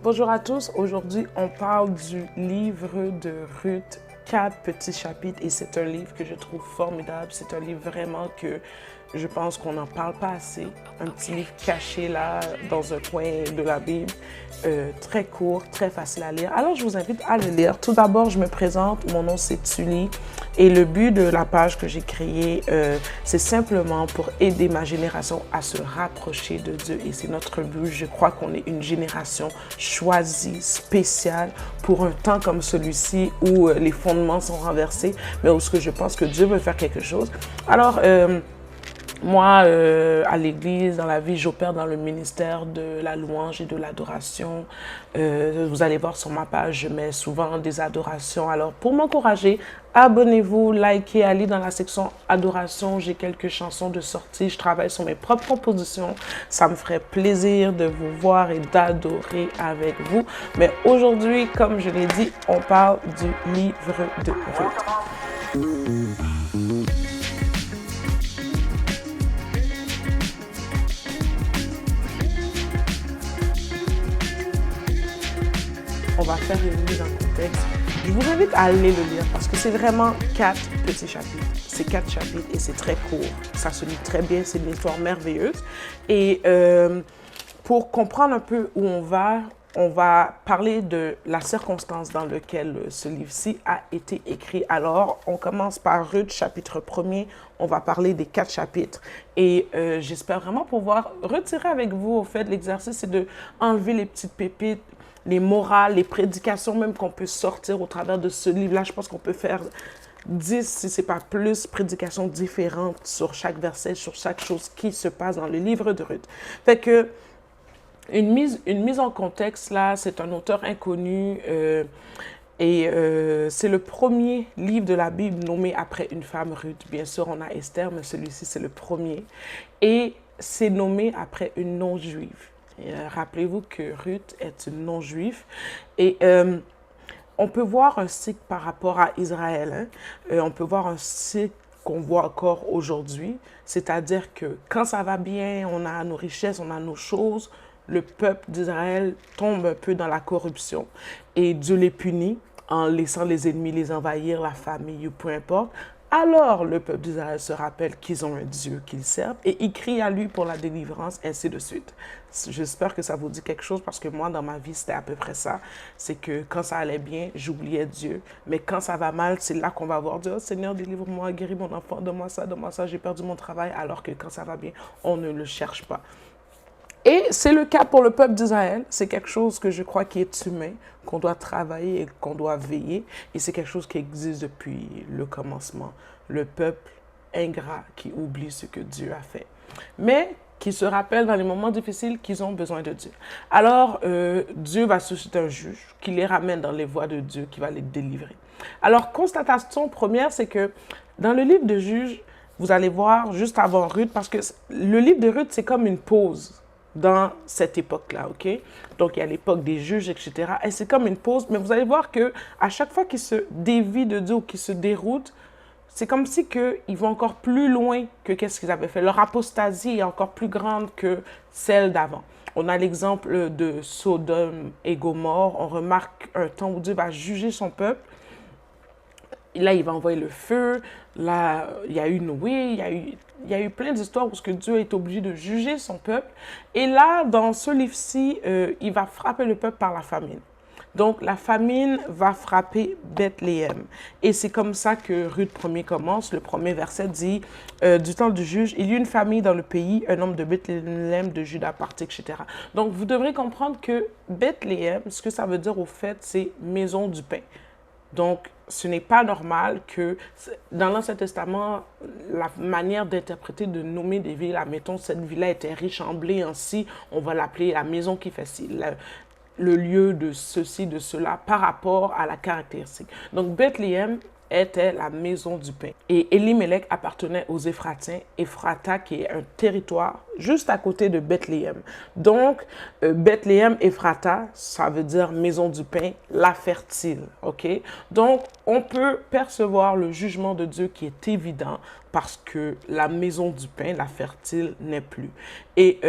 Bonjour à tous, aujourd'hui on parle du livre de Ruth, 4 petits chapitres et c'est un livre que je trouve formidable, c'est un livre vraiment que je pense qu'on n'en parle pas assez, un petit livre caché là dans un coin de la Bible, très court, très facile à lire. Alors je vous invite à le lire. Tout d'abord je me présente, mon nom c'est Tully et le but de la page que j'ai créée, c'est simplement pour aider ma génération à se rapprocher de Dieu et c'est notre but. Je crois qu'on est une génération choisie, spéciale pour un temps comme celui-ci où les fondements sont renversés, mais où ce que je pense que Dieu veut faire quelque chose. Alors, moi, à l'église, dans la vie, j'opère dans le ministère de la louange et de l'adoration. Vous allez voir sur ma page, je mets souvent des adorations. Alors, pour m'encourager, abonnez-vous, likez, allez dans la section adoration. J'ai quelques chansons de sortie. Je travaille sur mes propres compositions. Ça me ferait plaisir de vous voir et d'adorer avec vous. Mais aujourd'hui, comme je l'ai dit, on parle du livre de Ruth. On va faire une mise en contexte. Je vous invite à aller le lire parce que c'est vraiment 4 petits chapitres. C'est 4 chapitres et c'est très court. Ça se lit très bien, c'est une histoire merveilleuse. Et pour comprendre un peu où on va parler de la circonstance dans laquelle ce livre-ci a été écrit. Alors, on commence par Ruth, chapitre 1er. On va parler des 4 chapitres. Et j'espère vraiment pouvoir retirer avec vous, au fait, l'exercice, c'est de enlever les petites pépites, les morales, les prédications même qu'on peut sortir au travers de ce livre-là. Je pense qu'on peut faire 10, si ce n'est pas plus, prédications différentes sur chaque verset, sur chaque chose qui se passe dans le livre de Ruth. Fait que, une mise en contexte, là, c'est un auteur inconnu et c'est le premier livre de la Bible nommé après une femme, Ruth. Bien sûr, on a Esther, mais celui-ci, c'est le premier. Et c'est nommé après une non-juive. Rappelez-vous que Ruth est une non-juive et on peut voir un cycle par rapport à Israël. On peut voir un cycle qu'on voit encore aujourd'hui, c'est-à-dire que quand ça va bien, on a nos richesses, on a nos choses, le peuple d'Israël tombe un peu dans la corruption et Dieu les punit en laissant les ennemis les envahir, la famille ou peu importe. Alors le peuple d'Israël se rappelle qu'ils ont un Dieu qu'ils servent et ils crient à lui pour la délivrance, ainsi de suite. J'espère que ça vous dit quelque chose parce que moi, dans ma vie, c'était à peu près ça. C'est que quand ça allait bien, j'oubliais Dieu. Mais quand ça va mal, c'est là qu'on va voir Dieu. Oh, Seigneur, délivre-moi, guéris mon enfant, donne-moi ça, j'ai perdu mon travail. Alors que quand ça va bien, on ne le cherche pas. Et c'est le cas pour le peuple d'Israël. C'est quelque chose que je crois qui est humain, qu'on doit travailler et qu'on doit veiller. Et c'est quelque chose qui existe depuis le commencement. Le peuple ingrat qui oublie ce que Dieu a fait. Mais qui se rappellent dans les moments difficiles qu'ils ont besoin de Dieu. Alors, Dieu va susciter un juge qui les ramène dans les voies de Dieu, qui va les délivrer. Alors, constatation première, c'est que dans le livre de Juges, vous allez voir juste avant Ruth, parce que le livre de Ruth, c'est comme une pause dans cette époque-là, ok? Donc, il y a l'époque des juges, etc. Et c'est comme une pause, mais vous allez voir que à chaque fois qu'ils se dévient de Dieu ou qu'ils se déroutent, c'est comme si ils vont encore plus loin que qu'est-ce qu'ils avaient fait. Leur apostasie est encore plus grande que celle d'avant. On a l'exemple de Sodome et Gomorrhe. On remarque un temps où Dieu va juger son peuple. Là, il va envoyer le feu. Là, il y a eu Noé. Il y a eu plein d'histoires où Dieu est obligé de juger son peuple. Et là, dans ce livre-ci, il va frapper le peuple par la famine. Donc, la famine va frapper Bethléem. Et c'est comme ça que Ruth 1er commence. Le premier verset dit du temps du juge, il y eut une famille dans le pays, un homme de Bethléem, de Juda partit, etc. Donc, vous devrez comprendre que Bethléem, ce que ça veut dire au fait, c'est maison du pain. Donc, ce n'est pas normal que dans l'Ancien Testament, la manière d'interpréter, de nommer des villes, admettons, cette ville-là était riche en blé, ainsi, on va l'appeler la maison qui fait ci, le lieu de ceci, de cela, par rapport à la caractéristique. Donc, Bethléem était la maison du pain. Et Elimelech appartenait aux Éphratiens, Ephrata qui est un territoire juste à côté de Bethléem. Donc, Bethléem, Ephrata, ça veut dire maison du pain, la fertile, ok? Donc, on peut percevoir le jugement de Dieu qui est évident parce que la maison du pain, la fertile, n'est plus. Et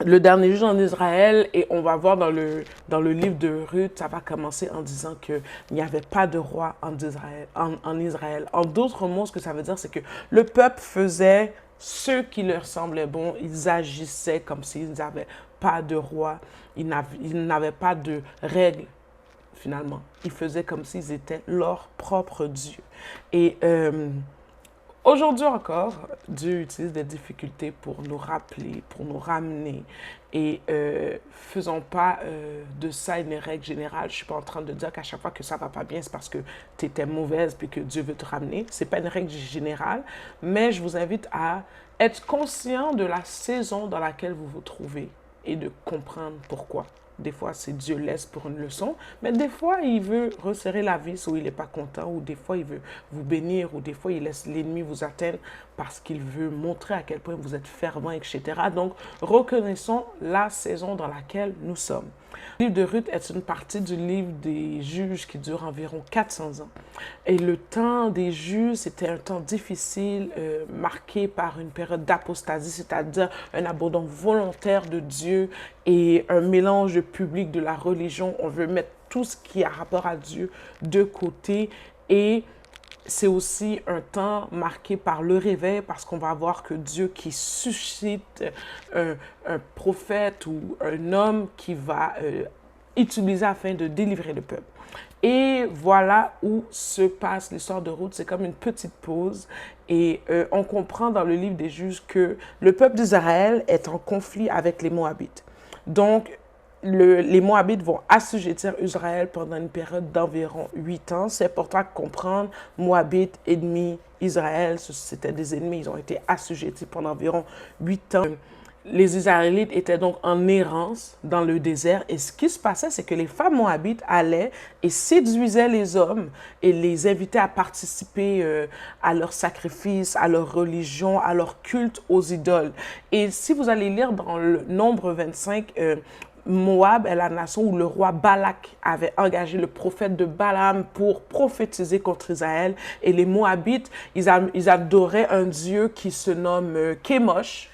le dernier juge en Israël, et on va voir dans le livre de Ruth, ça va commencer en disant qu'il n'y avait pas de roi en Israël. En Israël. En d'autres mots, ce que ça veut dire, c'est que le peuple faisait ce qui leur semblait bon, ils agissaient comme s'ils n'avaient pas de roi, ils n'avaient pas de règles, finalement. Ils faisaient comme s'ils étaient leur propre Dieu. Et aujourd'hui encore, Dieu utilise des difficultés pour nous rappeler, pour nous ramener. Et faisons pas de ça une règle générale. Je ne suis pas en train de dire qu'à chaque fois que ça ne va pas bien, c'est parce que tu étais mauvaise puis que Dieu veut te ramener. Ce n'est pas une règle générale, mais je vous invite à être conscient de la saison dans laquelle vous vous trouvez et de comprendre pourquoi. Des fois, c'est Dieu laisse pour une leçon, mais des fois, il veut resserrer la vis où il n'est pas content, ou des fois, il veut vous bénir, ou des fois, il laisse l'ennemi vous atteindre parce qu'il veut montrer à quel point vous êtes fervent, etc. Donc, reconnaissons la saison dans laquelle nous sommes. Le livre de Ruth est une partie du livre des juges qui dure environ 400 ans. Et le temps des juges, c'était un temps difficile, marqué par une période d'apostasie, c'est-à-dire un abandon volontaire de Dieu et un mélange public de la religion. On veut mettre tout ce qui a rapport à Dieu de côté, et c'est aussi un temps marqué par le réveil, parce qu'on va voir que Dieu qui suscite un prophète ou un homme qui va utiliser afin de délivrer le peuple. Et voilà où se passe l'histoire de Ruth. C'est comme une petite pause. Et on comprend dans le livre des Juges que le peuple d'Israël est en conflit avec les Moabites. Donc, les Moabites vont assujettir Israël pendant une période d'environ 8 ans. C'est important de comprendre, Moabites, ennemis, Israël, c'était des ennemis, ils ont été assujettis pendant environ 8 ans. Les Israélites étaient donc en errance dans le désert, et ce qui se passait, c'est que les femmes moabites allaient et séduisaient les hommes et les invitaient à participer à leurs sacrifices, à leur religion, à leur culte aux idoles. Et si vous allez lire dans le Nombre 25, Moab est la nation où le roi Balak avait engagé le prophète de Balaam pour prophétiser contre Israël. Et les Moabites, ils adoraient un dieu qui se nomme Kémosh,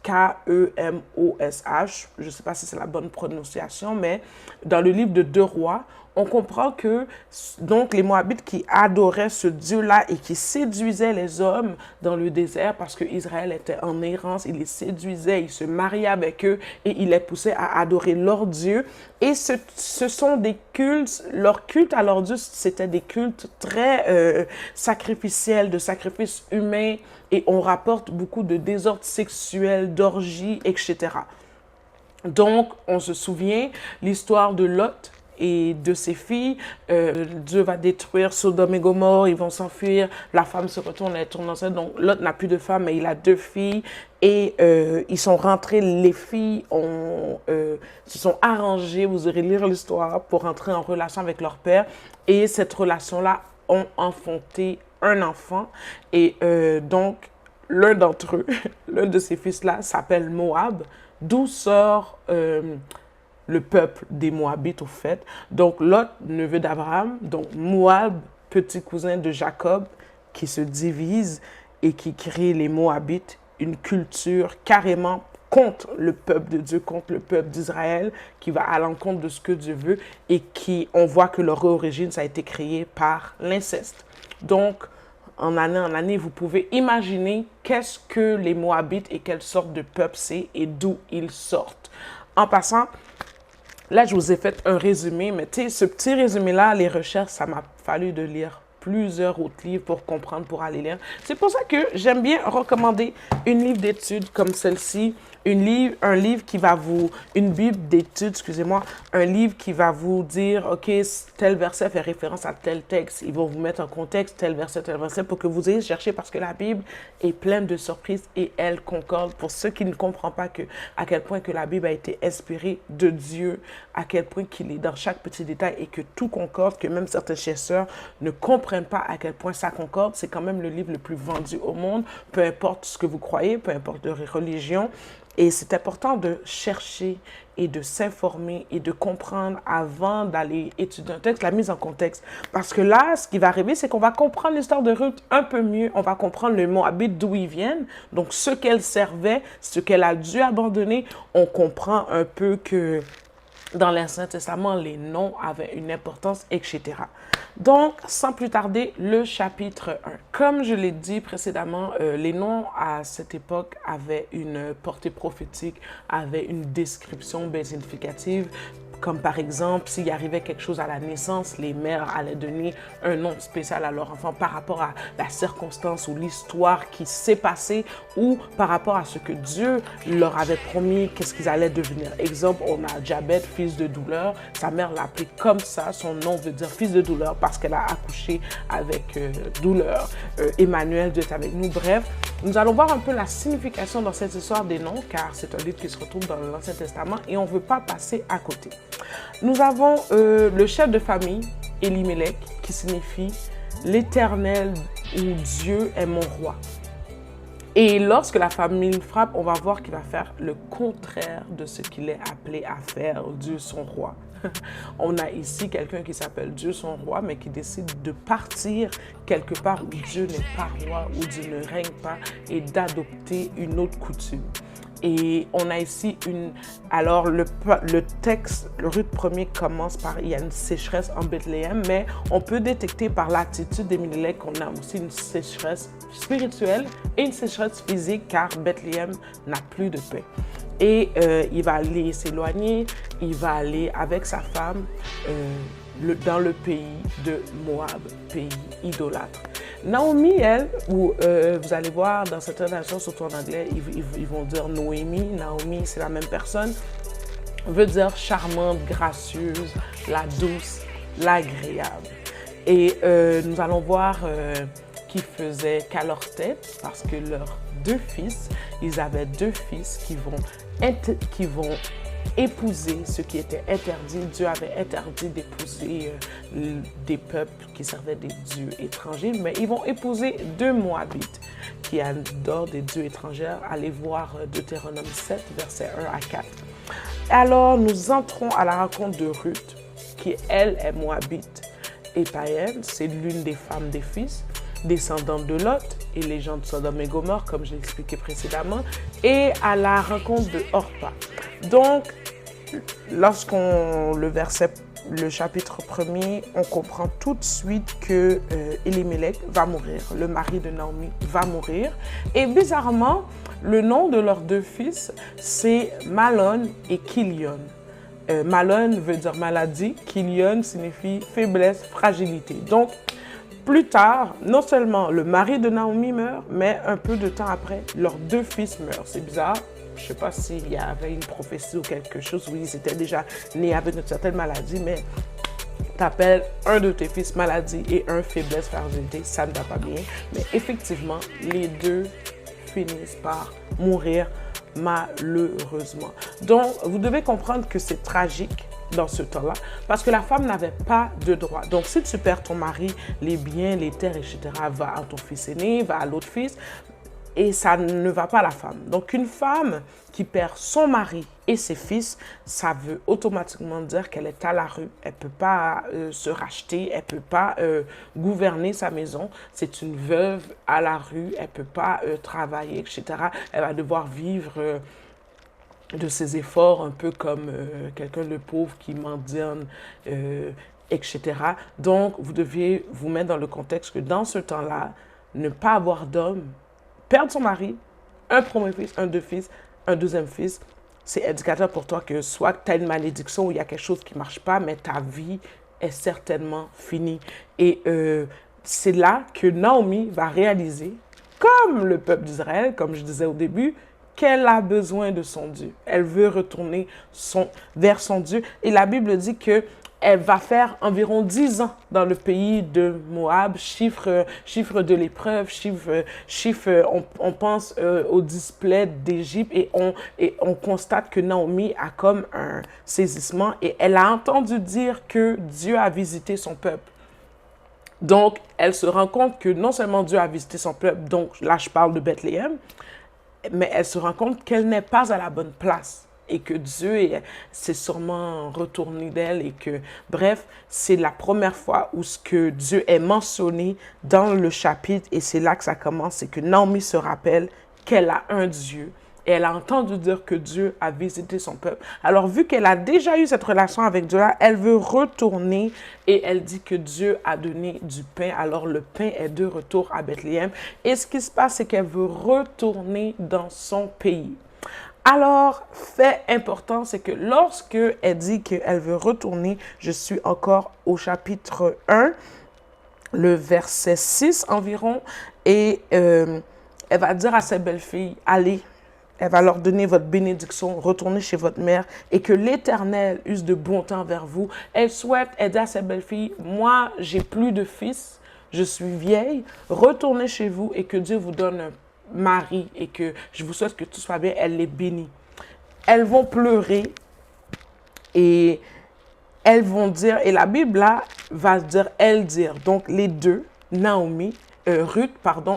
K-E-M-O-S-H. Je ne sais pas si c'est la bonne prononciation, mais dans le livre de 2 Rois, on comprend que donc les Moabites qui adoraient ce Dieu-là et qui séduisaient les hommes dans le désert parce que Israël était en errance, ils les séduisaient, ils se mariaient avec eux et ils les poussaient à adorer leur Dieu. Et ce sont des cultes, leur culte à leur Dieu, c'était des cultes très sacrificiels, de sacrifices humains, et on rapporte beaucoup de désordres sexuels, d'orgies, etc. Donc, on se souvient l'histoire de Lot et de ses filles. Dieu va détruire Sodome et Gomorrhe, ils vont s'enfuir, la femme se retourne, elle tourne enceinte. Donc, Lot n'a plus de femme, mais il a 2 filles. Et ils sont rentrés, les filles se sont arrangées, vous irez lire l'histoire, pour rentrer en relation avec leur père. Et cette relation-là ont enfanté un enfant. Et donc, l'un d'entre eux, l'un de ces fils-là, s'appelle Moab, d'où sort le peuple des Moabites, au fait. Donc, Lot, neveu d'Abraham, donc Moab, petit cousin de Jacob, qui se divise et qui crée les Moabites, une culture carrément contre le peuple de Dieu, contre le peuple d'Israël, qui va à l'encontre de ce que Dieu veut, et qui, on voit que leur origine, ça a été créé par l'inceste. Donc, en année, vous pouvez imaginer qu'est-ce que les Moabites et quelle sorte de peuple c'est et d'où ils sortent. En passant, là, je vous ai fait un résumé, mais tu sais, ce petit résumé-là, les recherches, ça m'a fallu de lire plusieurs autres livres pour comprendre, pour aller lire. C'est pour ça que j'aime bien recommander une livre d'études comme celle-ci, un livre qui va vous, une bible d'études, excusez-moi, un livre qui va vous dire, OK, tel verset fait référence à tel texte. Ils vont vous mettre en contexte tel verset, pour que vous ayez cherché, parce que la Bible est pleine de surprises et elle concorde. Pour ceux qui ne comprennent pas à quel point que la Bible a été inspirée de Dieu, à quel point qu'il est dans chaque petit détail et que tout concorde, que même certains chercheurs ne comprennent pas à quel point ça concorde, c'est quand même le livre le plus vendu au monde, peu importe ce que vous croyez, peu importe de religion. Et c'est important de chercher et de s'informer et de comprendre avant d'aller étudier un texte, la mise en contexte. Parce que là, ce qui va arriver, c'est qu'on va comprendre l'histoire de Ruth un peu mieux. On va comprendre le Moabite, d'où ils viennent, donc ce qu'elle servait, ce qu'elle a dû abandonner. On comprend un peu que dans l'Ancien Testament, les noms avaient une importance, etc. Donc, sans plus tarder, le chapitre 1. Comme je l'ai dit précédemment, les noms à cette époque avaient une portée prophétique, avaient une description bien significative. Comme par exemple, s'il arrivait quelque chose à la naissance, les mères allaient donner un nom spécial à leur enfant par rapport à la circonstance ou l'histoire qui s'est passée ou par rapport à ce que Dieu leur avait promis, qu'est-ce qu'ils allaient devenir. Exemple, on a Jabet, fils de douleur. Sa mère l'a appelé comme ça. Son nom veut dire fils de douleur parce qu'elle a accouché avec douleur. Emmanuel, Dieu est avec nous. Bref, nous allons voir un peu la signification dans cette histoire des noms car c'est un livre qui se retrouve dans l'Ancien Testament et on ne veut pas passer à côté. Nous avons le chef de famille, Elimelech, qui signifie l'Éternel ou Dieu est mon roi. Et lorsque la famille le frappe, on va voir qu'il va faire le contraire de ce qu'il est appelé à faire, Dieu son roi. On a ici quelqu'un qui s'appelle Dieu son roi, mais qui décide de partir quelque part où Dieu n'est pas roi, où Dieu ne règne pas, et d'adopter une autre coutume. Et on a ici alors le texte, le Ruth 1er commence par, il y a une sécheresse en Bethléem, mais on peut détecter par l'attitude d'Elimelech qu'on a aussi une sécheresse spirituelle et une sécheresse physique car Bethléem n'a plus de paix. Et il va aller s'éloigner, il va aller avec sa femme dans le pays de Moab, pays idolâtre. Naomi, elle, vous allez voir dans certaines versions, surtout en anglais, ils vont dire Noémie. Naomi, c'est la même personne. Veut dire charmante, gracieuse, la douce, l'agréable. Et nous allons voir qui faisait qu'à leur tête, parce que leurs deux fils, ils avaient deux fils qui vont épouser ce qui était interdit. Dieu avait interdit d'épouser des peuples qui servaient des dieux étrangers, mais ils vont épouser deux Moabites qui adorent des dieux étrangers. Allez voir Deutéronome 7, versets 1 à 4. Alors, nous entrons à la rencontre de Ruth, qui, elle, est Moabite et païenne. C'est l'une des femmes des fils, descendante de Lot et les gens de Sodome et Gomorrhe, comme je l'ai expliqué précédemment, et à la rencontre de Orpa. Donc, le chapitre 1er, on comprend tout de suite que Elimelech va mourir, le mari de Naomi va mourir. Et bizarrement, le nom de leurs deux fils, c'est Malon et Kilion. Malon veut dire maladie, Kilion signifie faiblesse, fragilité. Donc, plus tard, non seulement le mari de Naomi meurt, mais un peu de temps après, leurs deux fils meurent. C'est bizarre. Je ne sais pas s'il y avait une prophétie ou quelque chose où ils étaient déjà nés avec une certaine maladie, mais tu appelles un de tes fils maladie et un faiblesse, fragilité, ça ne va pas bien. Mais effectivement, les deux finissent par mourir malheureusement. Donc, vous devez comprendre que c'est tragique dans ce temps-là, parce que la femme n'avait pas de droit. Donc, si tu perds ton mari, les biens, les terres, etc., va à ton fils aîné, va à l'autre fils, et ça ne va pas à la femme. Donc, une femme qui perd son mari et ses fils, ça veut automatiquement dire qu'elle est à la rue. Elle ne peut pas se racheter, elle ne peut pas gouverner sa maison. C'est une veuve à la rue, elle ne peut pas travailler, etc. Elle va devoir vivre de ses efforts, un peu comme quelqu'un de pauvre qui mendiante, etc. Donc, vous deviez vous mettre dans le contexte que dans ce temps-là, ne pas avoir d'homme, perdre son mari, un premier fils, un deux fils, un deuxième fils, c'est indicateur pour toi que soit tu as une malédiction ou il y a quelque chose qui ne marche pas, mais ta vie est certainement finie. Et c'est là que Naomi va réaliser, comme le peuple d'Israël, comme je disais au début, qu'elle a besoin de son Dieu. Elle veut retourner vers son Dieu. Et la Bible dit que elle va faire environ 10 ans dans le pays de Moab, chiffre de l'épreuve, on pense au display d'Égypte et on constate que Naomi a comme un saisissement et elle a entendu dire que Dieu a visité son peuple. Donc, elle se rend compte que non seulement Dieu a visité son peuple, donc là je parle de Bethléem, mais elle se rend compte qu'elle n'est pas à la bonne place et que s'est sûrement retourné d'elle et que, bref, c'est la première fois où ce que Dieu est mentionné dans le chapitre et c'est là que ça commence, c'est que Naomi se rappelle qu'elle a un Dieu et elle a entendu dire que Dieu a visité son peuple. Alors, vu qu'elle a déjà eu cette relation avec Dieu-là, elle veut retourner et elle dit que Dieu a donné du pain. Alors, le pain est de retour à Bethléem. Et ce qui se passe, c'est qu'elle veut retourner dans son pays. Alors, fait important, c'est que lorsque elle dit qu'elle veut retourner, je suis encore au chapitre 1, le verset 6 environ, et elle va dire à ses belles-filles, allez, elle va leur donner votre bénédiction, retournez chez votre mère et que l'Éternel use de bon temps envers vous. Elle souhaite aider à ses belles-filles. Moi, j'ai plus de fils, je suis vieille. Retournez chez vous et que Dieu vous donne un mari et que je vous souhaite que tout soit bien. Elle les bénit. Elles vont pleurer et elles vont dire, et la Bible là va dire, elles dire. Donc les deux, Naomi, Ruth,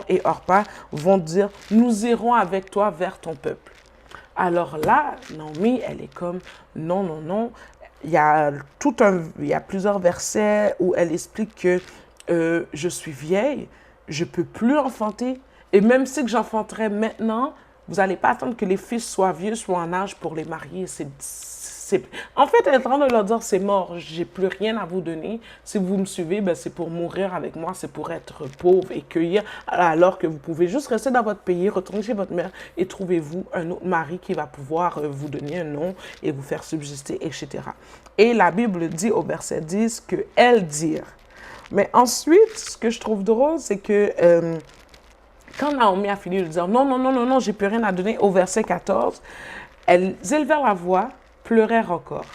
et Orpa vont dire, nous irons avec toi vers ton peuple. Alors là, Naomi, elle est comme, non, non, non. Il y a plusieurs versets où elle explique que je suis vieille, je peux plus enfanter. Et même si que j'enfanterais maintenant, vous n'allez pas attendre que les fils soient vieux, soient en âge pour les marier. En fait, elle est en train de leur dire, c'est mort, j'ai plus rien à vous donner. Si vous me suivez, ben, c'est pour mourir avec moi, c'est pour être pauvre et cueillir, alors que vous pouvez juste rester dans votre pays, retourner chez votre mère et trouvez-vous un autre mari qui va pouvoir vous donner un nom et vous faire subsister, etc. Et la Bible dit au verset 10 que elles dirent. Mais ensuite, ce que je trouve drôle, c'est que quand Naomi a fini de dire non, non, non, non, non, j'ai plus rien à donner, au verset 14, elles élevèrent la voix, pleurèrent encore.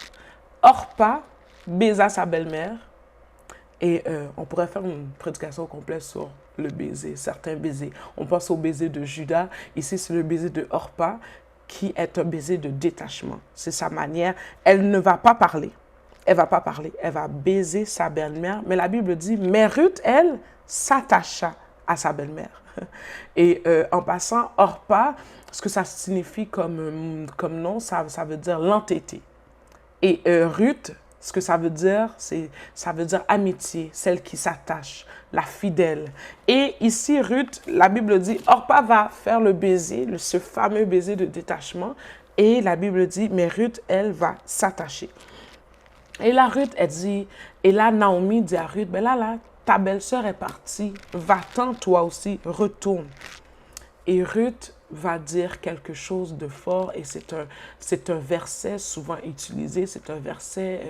Orpa baisa sa belle-mère et on pourrait faire une prédication complète sur le baiser, certains baisers. On pense au baiser de Judas, ici c'est le baiser de Orpa qui est un baiser de détachement. C'est sa manière, elle ne va pas parler. Elle va pas parler, elle va baiser sa belle-mère, mais la Bible dit, mais Ruth, elle, s'attacha à sa belle-mère. Et en passant, Orpa, ce que ça signifie comme nom, ça veut dire l'entêté. Et Ruth, ce que ça veut dire amitié, celle qui s'attache, la fidèle. Et ici, Ruth, la Bible dit, Orpa va faire le baiser, ce fameux baiser de détachement. Et la Bible dit, mais Ruth, elle va s'attacher. Et là, Ruth, elle dit, et là, Naomi dit à Ruth, ben là, ta belle-sœur est partie, va-t'en toi aussi, retourne. Et Ruth va dire quelque chose de fort et c'est un verset souvent utilisé, c'est un verset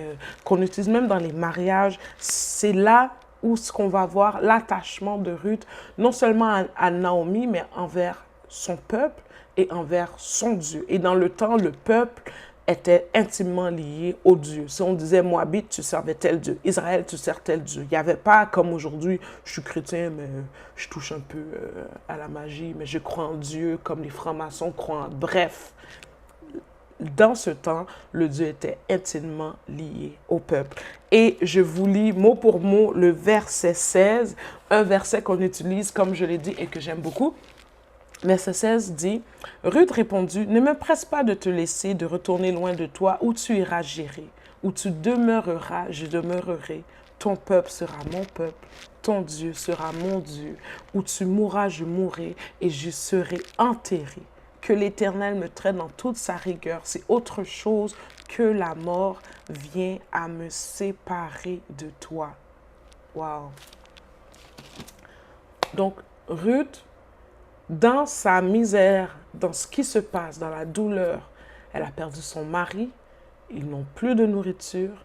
qu'on utilise même dans les mariages. C'est là où ce qu'on va voir l'attachement de Ruth, non seulement à Naomi, mais envers son peuple et envers son Dieu. Et dans le temps, le peuple était intimement lié au Dieu. Si on disait Moabite, tu servais tel Dieu. Israël, tu sers tel Dieu. Il n'y avait pas comme aujourd'hui, je suis chrétien, mais je touche un peu à la magie, mais je crois en Dieu, comme les francs-maçons croient en... Bref, dans ce temps, le Dieu était intimement lié au peuple. Et je vous lis mot pour mot le verset 16, un verset qu'on utilise, comme je l'ai dit, et que j'aime beaucoup. Verset 16 dit, « Ruth répondit, ne me presse pas de te laisser, de retourner loin de toi, où tu iras gérer, où tu demeureras, je demeurerai. Ton peuple sera mon peuple, ton Dieu sera mon Dieu. Où tu mourras, je mourrai, et je serai enterré. Que l'Éternel me traite dans toute sa rigueur. C'est autre chose que la mort vient à me séparer de toi. » Wow. Donc, Ruth, dans sa misère, dans ce qui se passe, dans la douleur, elle a perdu son mari, ils n'ont plus de nourriture,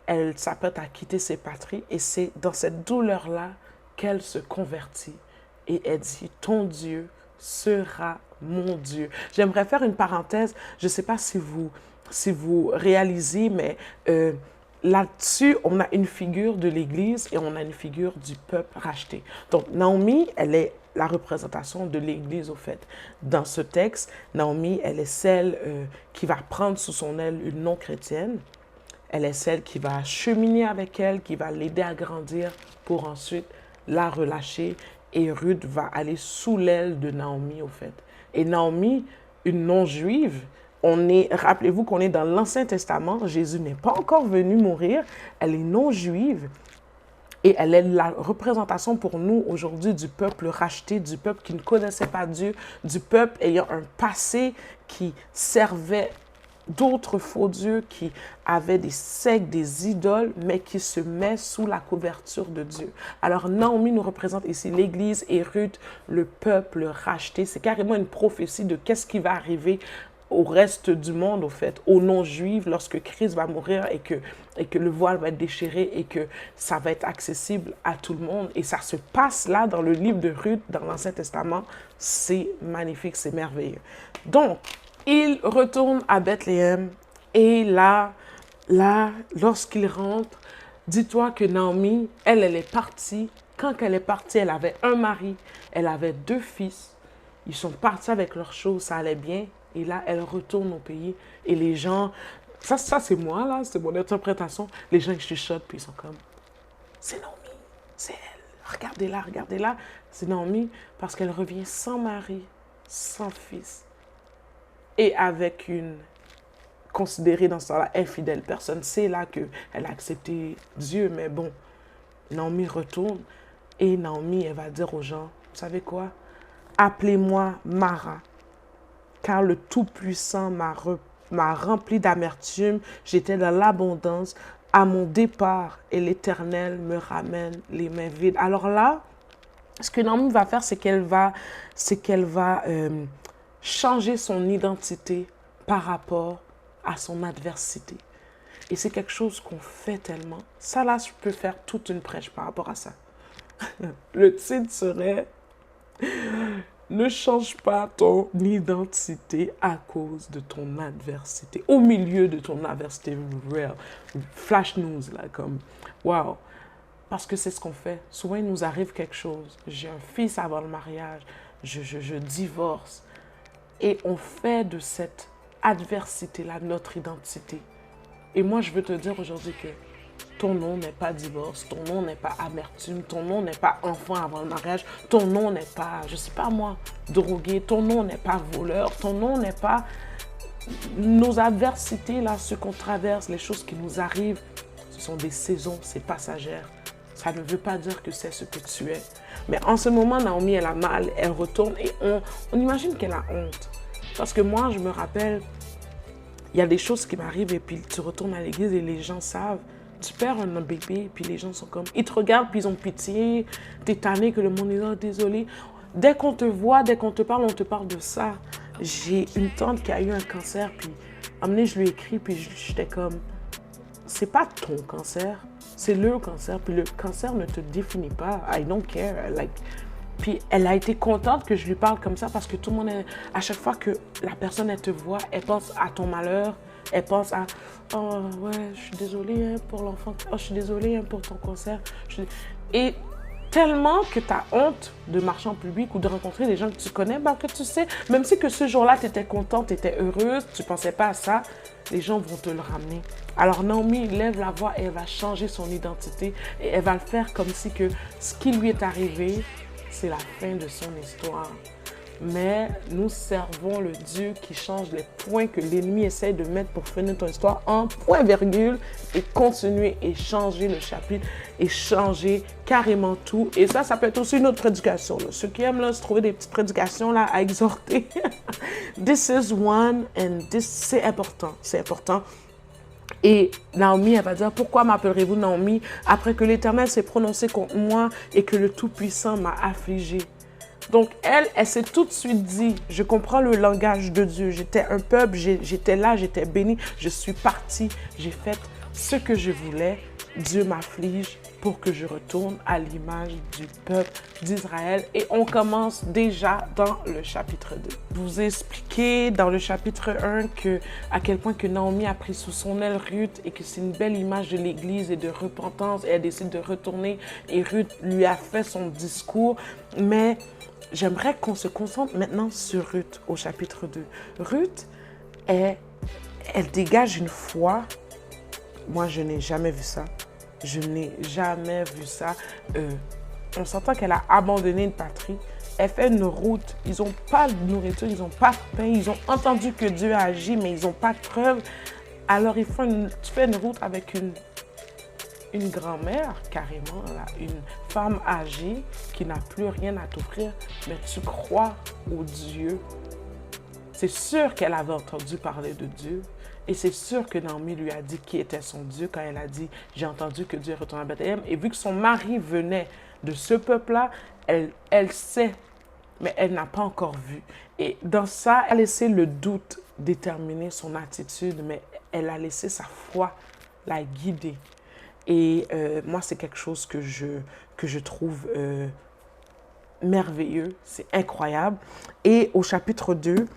elle s'apprête à quitter ses patries et c'est dans cette douleur-là qu'elle se convertit et elle dit « Ton Dieu sera mon Dieu ». J'aimerais faire une parenthèse, je ne sais pas si vous réalisez, mais là-dessus, on a une figure de l'Église et on a une figure du peuple racheté. Donc, Naomi, elle est la représentation de l'Église, au fait. Dans ce texte, Naomi, elle est celle qui va prendre sous son aile une non-chrétienne. Elle est celle qui va cheminer avec elle, qui va l'aider à grandir pour ensuite la relâcher. Et Ruth va aller sous l'aile de Naomi, au fait. Et Naomi, une non-juive, rappelez-vous qu'on est dans l'Ancien Testament, Jésus n'est pas encore venu mourir, elle est non-juive. Et elle est la représentation pour nous aujourd'hui du peuple racheté, du peuple qui ne connaissait pas Dieu, du peuple ayant un passé qui servait d'autres faux dieux, qui avaient des sectes, des idoles, mais qui se met sous la couverture de Dieu. Alors Naomi nous représente ici l'Église et Ruth, le peuple racheté. C'est carrément une prophétie de qu'est-ce qui va arriver au reste du monde, au fait, aux non-juifs, lorsque Christ va mourir et que le voile va être déchiré et que ça va être accessible à tout le monde. Et ça se passe là, dans le livre de Ruth, dans l'Ancien Testament. C'est magnifique, c'est merveilleux. Donc, il retourne à Bethléem et là, lorsqu'il rentre, dis-toi que Naomi, elle est partie. Quand elle est partie, elle avait un mari, elle avait 2 fils. Ils sont partis avec leurs choses, ça allait bien. Et là, elle retourne au pays. Et les gens, ça c'est moi, là, c'est mon interprétation. Les gens qui chuchotent, puis ils sont comme, c'est Naomi, c'est elle. Regardez-la. C'est Naomi parce qu'elle revient sans mari, sans fils. Et avec une considérée dans ce temps-là infidèle personne. C'est là qu'elle a accepté Dieu. Mais bon, Naomi retourne. Et Naomi, elle va dire aux gens, vous savez quoi? Appelez-moi Mara. Car le Tout-Puissant m'a rempli d'amertume, j'étais dans l'abondance, à mon départ, et l'Éternel me ramène les mains vides. Alors là, ce que Naomi va faire, c'est qu'elle va changer son identité par rapport à son adversité. Et c'est quelque chose qu'on fait tellement. Ça, là, je peux faire toute une prêche par rapport à ça. Le titre serait... Ne change pas ton identité à cause de ton adversité, au milieu de ton adversité real. Flash news, là, comme, wow. Parce que c'est ce qu'on fait. Souvent, il nous arrive quelque chose. J'ai un fils avant le mariage, je divorce. Et on fait de cette adversité-là notre identité. Et moi, je veux te dire aujourd'hui que ton nom n'est pas divorce, ton nom n'est pas amertume, ton nom n'est pas enfant avant le mariage, ton nom n'est pas, je sais pas moi, drogué, ton nom n'est pas voleur, ton nom n'est pas... Nos adversités, là, ce qu'on traverse, les choses qui nous arrivent, ce sont des saisons, c'est passagère. Ça ne veut pas dire que c'est ce que tu es. Mais en ce moment, Naomi, elle a mal, elle retourne et on imagine qu'elle a honte. Parce que moi, je me rappelle, il y a des choses qui m'arrivent et puis tu retournes à l'église et les gens savent. Tu perds un bébé, puis les gens sont comme... Ils te regardent, puis ils ont pitié. T'es tanné que le monde est là, désolé. Dès qu'on te voit, dès qu'on te parle, on te parle de ça. J'ai une tante qui a eu un cancer, puis je lui ai écrit, puis j'étais comme... C'est pas ton cancer, c'est le cancer. Puis le cancer ne te définit pas. I don't care. Puis elle a été contente que je lui parle comme ça parce que tout le monde, à chaque fois que la personne, elle te voit, elle pense à ton malheur. Elle pense à « Oh, ouais, je suis désolée pour l'enfant. Oh, je suis désolée pour ton cancer. » Et tellement que tu as honte de marcher en public ou de rencontrer des gens que tu connais, que tu sais, même si que ce jour-là, tu étais contente, tu étais heureuse, tu ne pensais pas à ça, les gens vont te le ramener. Alors Naomi lève la voix et elle va changer son identité et elle va le faire comme si que ce qui lui est arrivé, c'est la fin de son histoire. Mais nous servons le Dieu qui change les points que l'ennemi essaie de mettre pour finir ton histoire en point virgule et continuer et changer le chapitre et changer carrément tout. Et ça peut être aussi une autre prédication. Là. Ceux qui aiment là, se trouver des petites prédications là, à exhorter. This is one and this, c'est important. C'est important. Et Naomi, elle va dire, pourquoi m'appellerez-vous Naomi après que l'Éternel s'est prononcé contre moi et que le Tout-Puissant m'a affligée. Donc, elle s'est tout de suite dit, je comprends le langage de Dieu. J'étais un peuple, j'étais là, j'étais bénie, je suis partie, j'ai fait ce que je voulais. Dieu m'afflige pour que je retourne à l'image du peuple d'Israël. Et on commence déjà dans le chapitre 2. Je vous ai expliqué dans le chapitre 1 à quel point que Naomi a pris sous son aile Ruth et que c'est une belle image de l'Église et de repentance. Et elle décide de retourner et Ruth lui a fait son discours. Mais j'aimerais qu'on se concentre maintenant sur Ruth au chapitre 2. Ruth, elle dégage une foi. Moi, je n'ai jamais vu ça. Je n'ai jamais vu ça. On s'entend qu'elle a abandonné une patrie. elle fait une route. Ils n'ont pas de nourriture, ils n'ont pas de pain. Ils ont entendu que Dieu a agi, mais ils n'ont pas de preuve. Alors, tu fais une route avec une grand-mère, carrément, là, une femme âgée qui n'a plus rien à t'offrir, mais tu crois au Dieu. C'est sûr qu'elle avait entendu parler de Dieu. Et c'est sûr que Naomi lui a dit qui était son Dieu quand elle a dit « J'ai entendu que Dieu est retourné à Bethléem ». Et vu que son mari venait de ce peuple-là, elle sait, mais elle n'a pas encore vu. Et dans ça, elle a laissé le doute déterminer son attitude, mais elle a laissé sa foi la guider. Et moi, c'est quelque chose que je trouve merveilleux, c'est incroyable. Et au chapitre 2,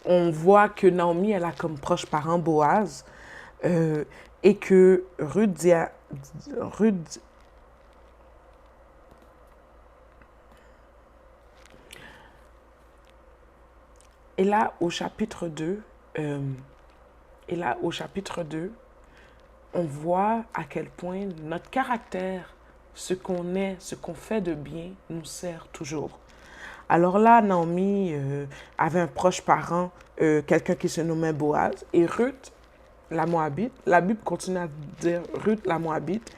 on voit que Naomi, elle a comme proche parent Boaz, et que Ruth et là, au chapitre 2, on voit à quel point notre caractère, ce qu'on est, ce qu'on fait de bien, nous sert toujours. Alors là, Naomi avait un proche parent, quelqu'un qui se nommait Boaz, et Ruth, la Moabite, la Bible continue à dire Ruth, la Moabite,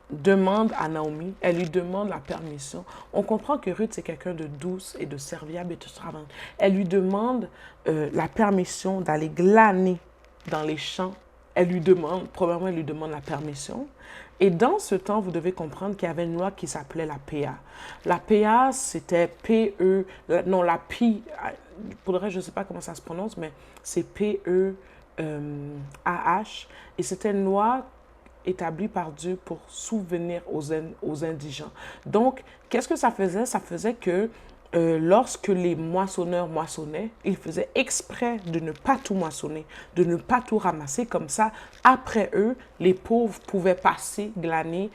demande à Naomi, elle lui demande la permission. On comprend que Ruth, c'est quelqu'un de douce et de serviable et de travaillante. Elle lui demande la permission d'aller glaner dans les champs. Probablement, elle lui demande la permission. Et dans ce temps, vous devez comprendre qu'il y avait une loi qui s'appelait la PA. La PA, c'était P-E, non, la P, pour le reste, je ne sais pas comment ça se prononce, mais c'est P-E-A-H. Et c'était une loi établie par Dieu pour souvenir aux indigents. Donc, qu'est-ce que ça faisait? Ça faisait que lorsque les moissonneurs moissonnaient, ils faisaient exprès de ne pas tout moissonner, de ne pas tout ramasser. Comme ça, après eux, les pauvres pouvaient passer, glaner,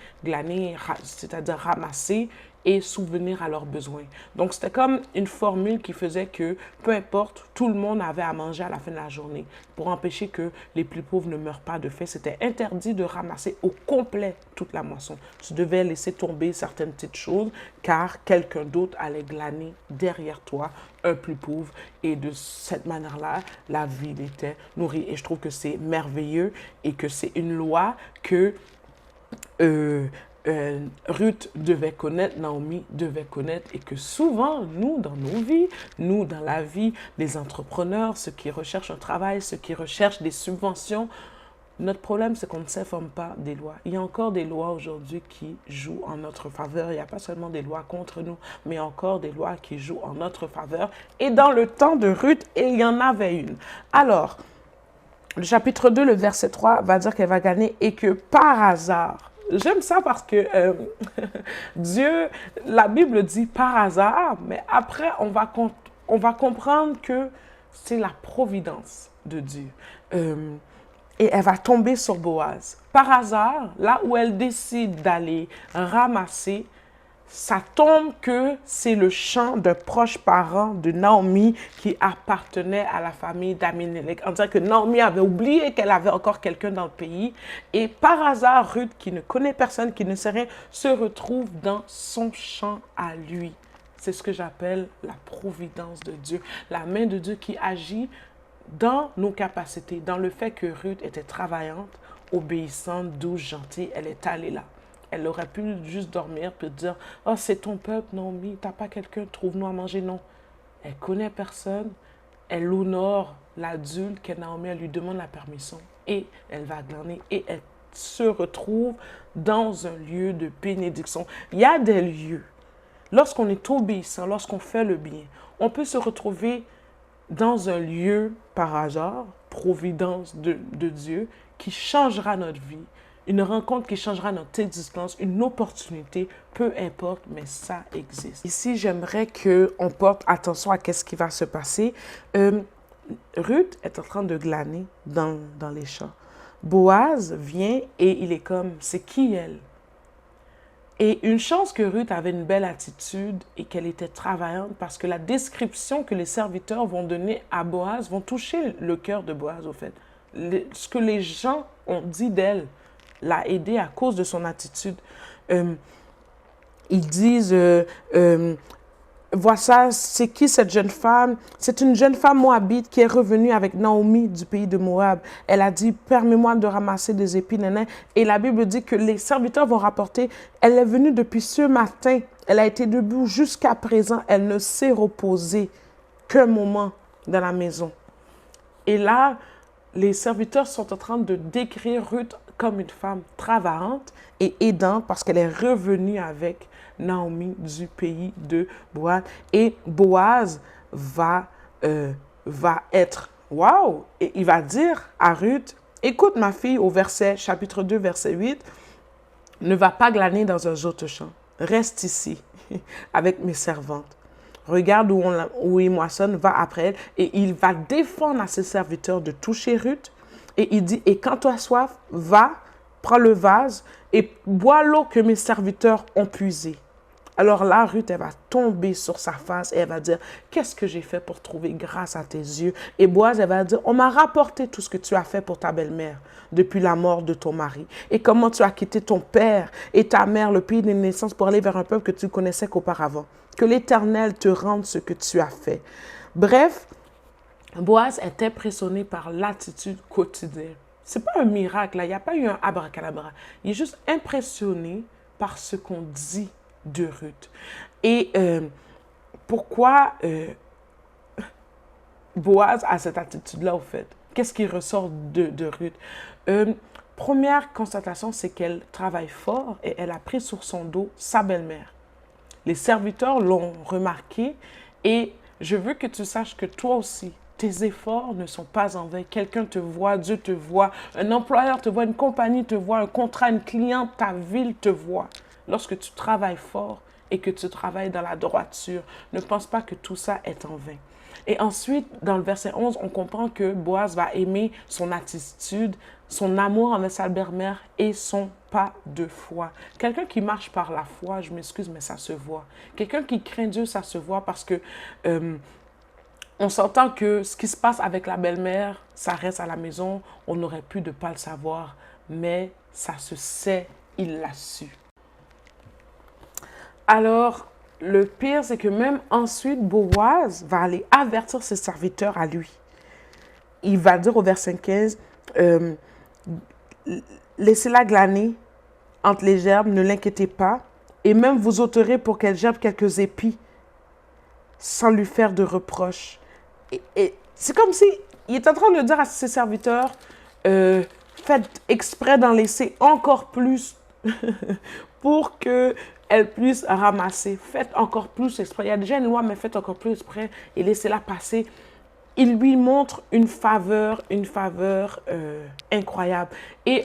c'est-à-dire ramasser et souvenir à leurs besoins. Donc, c'était comme une formule qui faisait que, peu importe, tout le monde avait à manger à la fin de la journée. Pour empêcher que les plus pauvres ne meurent pas de faim, c'était interdit de ramasser au complet toute la moisson. Tu devais laisser tomber certaines petites choses, car quelqu'un d'autre allait glaner derrière toi, un plus pauvre. Et de cette manière-là, la ville était nourrie. Et je trouve que c'est merveilleux et que c'est une loi que Ruth devait connaître, Naomi devait connaître, et que souvent, nous, dans nos vies, nous, dans la vie des entrepreneurs, ceux qui recherchent un travail, ceux qui recherchent des subventions, notre problème, c'est qu'on ne s'informe pas des lois. Il y a encore des lois aujourd'hui qui jouent en notre faveur. Il n'y a pas seulement des lois contre nous, mais encore des lois qui jouent en notre faveur. Et dans le temps de Ruth, il y en avait une. Alors, le chapitre 2, le verset 3 va dire qu'elle va gagner et que par hasard, j'aime ça parce que Dieu, la Bible dit par hasard, mais après, on va comprendre que c'est la providence de Dieu. Et elle va tomber sur Boaz. Par hasard, là où elle décide d'aller ramasser, ça tombe que c'est le champ d'un proche parent de Naomi qui appartenait à la famille d'Abimelech. On dirait que Naomi avait oublié qu'elle avait encore quelqu'un dans le pays. Et par hasard, Ruth, qui ne connaît personne, qui ne sait rien, se retrouve dans son champ à lui. C'est ce que j'appelle la providence de Dieu. La main de Dieu qui agit dans nos capacités, dans le fait que Ruth était travaillante, obéissante, douce, gentille, elle est allée là. Elle aurait pu juste dormir puis dire « Oh, c'est ton peuple, Naomi, t'as pas quelqu'un, trouve-nous à manger. » Non. Elle connaît personne, elle honore l'adulte que Naomi, elle lui demande la permission et elle va glaner et elle se retrouve dans un lieu de bénédiction. Il y a des lieux, lorsqu'on est obéissant, lorsqu'on fait le bien, on peut se retrouver dans un lieu par hasard, providence de Dieu, qui changera notre vie. Une rencontre qui changera notre existence, une opportunité, peu importe, mais ça existe. Ici, j'aimerais qu'on porte attention à ce qui va se passer. Ruth est en train de glaner dans les champs. Boaz vient et il est comme, c'est qui elle? Et une chance que Ruth avait une belle attitude et qu'elle était travaillante parce que la description que les serviteurs vont donner à Boaz vont toucher le cœur de Boaz, au fait. Ce que les gens ont dit d'elle l'a aidé à cause de son attitude. ils disent, voici, c'est qui cette jeune femme? C'est une jeune femme moabite qui est revenue avec Naomi du pays de Moab. Elle a dit, permets-moi de ramasser des épis, néné. Et la Bible dit que les serviteurs vont rapporter, elle est venue depuis ce matin. Elle a été debout jusqu'à présent. Elle ne s'est reposée qu'un moment dans la maison. Et là, les serviteurs sont en train de décrire Ruth comme une femme travaillante et aidante parce qu'elle est revenue avec Naomi du pays de Boaz. Et Boaz va être, waouh, et il va dire à Ruth, écoute ma fille, au chapitre 2, verset 8, ne va pas glaner dans un autre champ. Reste ici avec mes servantes. Regarde où il moissonne, va après elle. Et il va défendre à ses serviteurs de toucher Ruth. Et il dit, et quand tu as soif, va, prends le vase et bois l'eau que mes serviteurs ont puisée. Alors là, Ruth, elle va tomber sur sa face et elle va dire, qu'est-ce que j'ai fait pour trouver grâce à tes yeux? Et Boaz, elle va dire, on m'a rapporté tout ce que tu as fait pour ta belle-mère depuis la mort de ton mari. Et comment tu as quitté ton père et ta mère, le pays de naissance, pour aller vers un peuple que tu connaissais qu'auparavant. Que l'Éternel te rende ce que tu as fait. Bref, Boaz est impressionné par l'attitude quotidienne. Ce n'est pas un miracle, là. Il n'y a pas eu un abracadabra. Il est juste impressionné par ce qu'on dit de Ruth. Et pourquoi Boaz a cette attitude-là, au fait? Qu'est-ce qui ressort de Ruth? Première constatation, c'est qu'elle travaille fort et elle a pris sur son dos sa belle-mère. Les serviteurs l'ont remarqué et je veux que tu saches que toi aussi, tes efforts ne sont pas en vain. Quelqu'un te voit, Dieu te voit, un employeur te voit, une compagnie te voit, un contrat, une cliente, ta ville te voit. Lorsque tu travailles fort et que tu travailles dans la droiture, ne pense pas que tout ça est en vain. Et ensuite, dans le verset 11, on comprend que Boaz va aimer son attitude, son amour envers sa belle-mère et son pas de foi. Quelqu'un qui marche par la foi, je m'excuse, mais ça se voit. Quelqu'un qui craint Dieu, ça se voit parce que on s'entend que ce qui se passe avec la belle-mère, ça reste à la maison. On aurait pu ne pas le savoir, mais ça se sait, il l'a su. Alors, le pire, c'est que même ensuite, Boaz va aller avertir ses serviteurs à lui. Il va dire au verset 15, laissez-la glaner entre les gerbes, ne l'inquiétez pas, et même vous ôterez pour qu'elle gerbe quelques épis, sans lui faire de reproches. Et c'est comme si il est en train de dire à ses serviteurs, faites exprès d'en laisser encore plus pour qu'elle puisse ramasser. Faites encore plus exprès. Il y a déjà une loi, mais faites encore plus exprès et laissez-la passer. Il lui montre une faveur incroyable. Et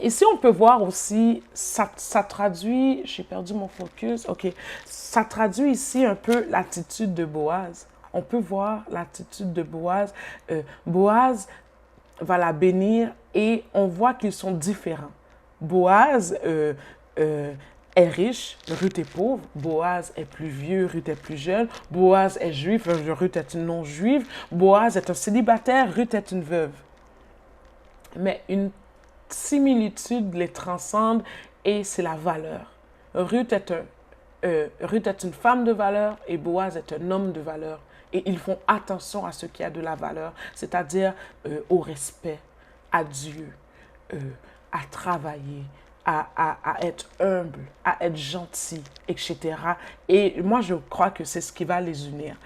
ici, on peut voir aussi, ça traduit, j'ai perdu mon focus, ok, ça traduit ici un peu l'attitude de Boaz. On peut voir l'attitude de Boaz. Boaz va la bénir et on voit qu'ils sont différents. Boaz est riche, Ruth est pauvre. Boaz est plus vieux, Ruth est plus jeune. Boaz est juif, Ruth est une non-juive. Boaz est un célibataire, Ruth est une veuve. Mais une similitude les transcende et c'est la valeur. Ruth est une femme de valeur et Boaz est un homme de valeur. Et ils font attention à ce qui a de la valeur, c'est-à-dire au respect, à Dieu, à travailler, à être humble, à être gentil, etc. Et moi, je crois que c'est ce qui va les unir.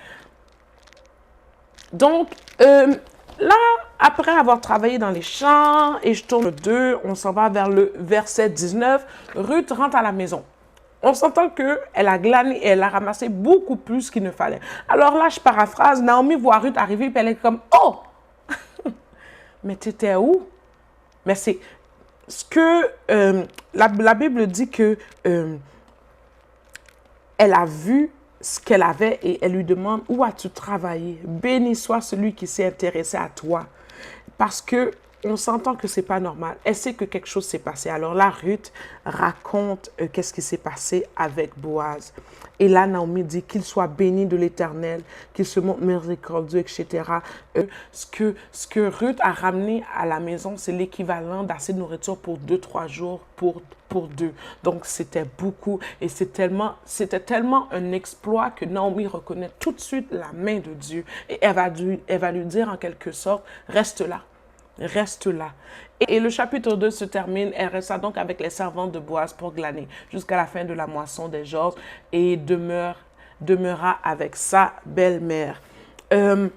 Donc, là, après avoir travaillé dans les champs, et je tourne 2, on s'en va vers le verset 19, Ruth rentre à la maison. On s'entend qu'elle a glané et elle a ramassé beaucoup plus qu'il ne fallait. Alors là, je paraphrase, Naomi voit Ruth arriver et elle est comme « Oh! Mais tu étais où? » Mais c'est ce que la Bible dit que elle a vu ce qu'elle avait et elle lui demande « Où as-tu travaillé? Béni soit celui qui s'est intéressé à toi. » Parce que on s'entend que c'est pas normal. Elle sait que quelque chose s'est passé. Alors là, Ruth raconte qu'est-ce qui s'est passé avec Boaz. Et là, Naomi dit qu'il soit béni de l'Éternel, qu'il se montre miséricordieux, etc. Ce que Ruth a ramené à la maison, c'est l'équivalent d'assez de nourriture pour 2-3 jours pour deux. Donc, c'était beaucoup et c'était tellement un exploit que Naomi reconnaît tout de suite la main de Dieu. Et elle va lui dire en quelque sorte, reste là. Reste là. Et le chapitre 2 se termine. Elle resta donc avec les servantes de Boaz pour glaner jusqu'à la fin de la moisson des georges et demeura avec sa belle-mère. On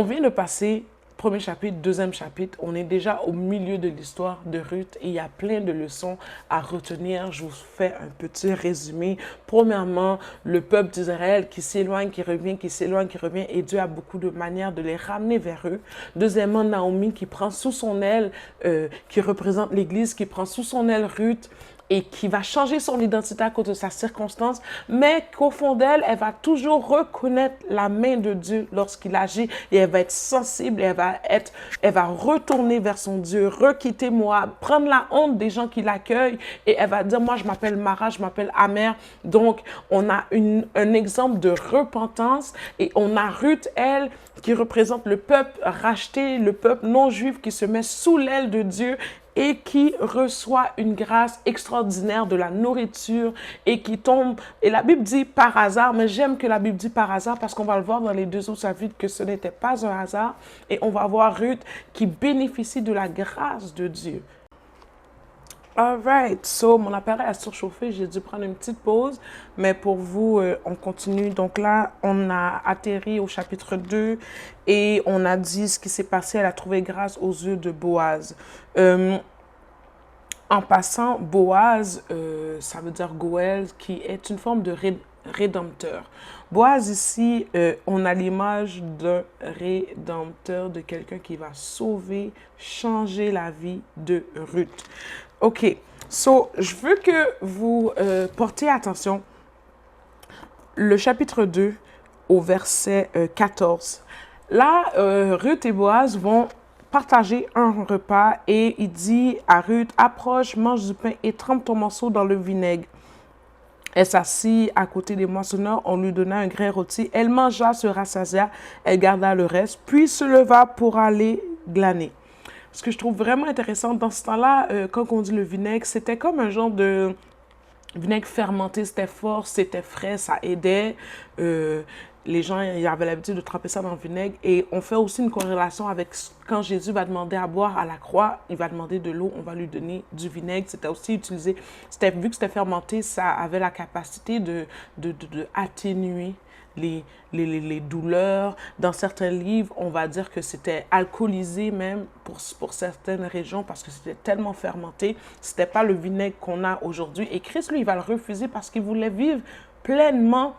vient de passer premier chapitre, deuxième chapitre. On est déjà au milieu de l'histoire de Ruth et il y a plein de leçons à retenir. Je vous fais un petit résumé. Premièrement, le peuple d'Israël qui s'éloigne, qui revient, qui s'éloigne, qui revient et Dieu a beaucoup de manières de les ramener vers eux. Deuxièmement, Naomi qui prend sous son aile, qui représente l'Église, qui prend sous son aile Ruth et qui va changer son identité à cause de sa circonstance, mais qu'au fond d'elle, elle va toujours reconnaître la main de Dieu lorsqu'il agit et elle va être sensible, et elle va retourner vers son Dieu, requitter Moab, prendre la honte des gens qui l'accueillent et elle va dire, moi je m'appelle Mara, je m'appelle Amer. Donc, on a un exemple de repentance et on a Ruth, elle, qui représente le peuple racheté, le peuple non juif qui se met sous l'aile de Dieu et qui reçoit une grâce extraordinaire de la nourriture et qui tombe, et la Bible dit par hasard, mais j'aime que la Bible dit par hasard parce qu'on va le voir dans les 2 autres chapitres que ce n'était pas un hasard et on va voir Ruth qui bénéficie de la grâce de Dieu. Alright, so mon appareil a surchauffé, j'ai dû prendre une petite pause, mais pour vous, on continue. Donc là, on a atterri au chapitre 2 et on a dit ce qui s'est passé. Elle a trouvé grâce aux yeux de Boaz. En passant, Boaz, ça veut dire Goël, qui est une forme de rédempteur. Boaz ici, on a l'image d'un rédempteur, de quelqu'un qui va sauver, changer la vie de Ruth. OK, so, je veux que vous portiez attention. Le chapitre 2 au verset 14. Là, Ruth et Boaz vont partager un repas et il dit à Ruth, approche, mange du pain et trempe ton morceau dans le vinaigre. Elle s'assit à côté des moissonneurs, on lui donna un grain rôti. Elle mangea, se rassasia, elle garda le reste, puis se leva pour aller glaner. Ce que je trouve vraiment intéressant dans ce temps-là, quand on dit le vinaigre, c'était comme un genre de vinaigre fermenté, c'était fort, c'était frais, ça aidait. Les gens ils avaient l'habitude de tremper ça dans le vinaigre. Et on fait aussi une corrélation avec quand Jésus va demander à boire à la croix, il va demander de l'eau, on va lui donner du vinaigre. C'était aussi utilisé, vu que c'était fermenté, ça avait la capacité de atténuer les douleurs. Dans certains livres, on va dire que c'était alcoolisé même pour certaines régions parce que c'était tellement fermenté. C'était pas le vinaigre qu'on a aujourd'hui. Et Christ, lui, il va le refuser parce qu'il voulait vivre pleinement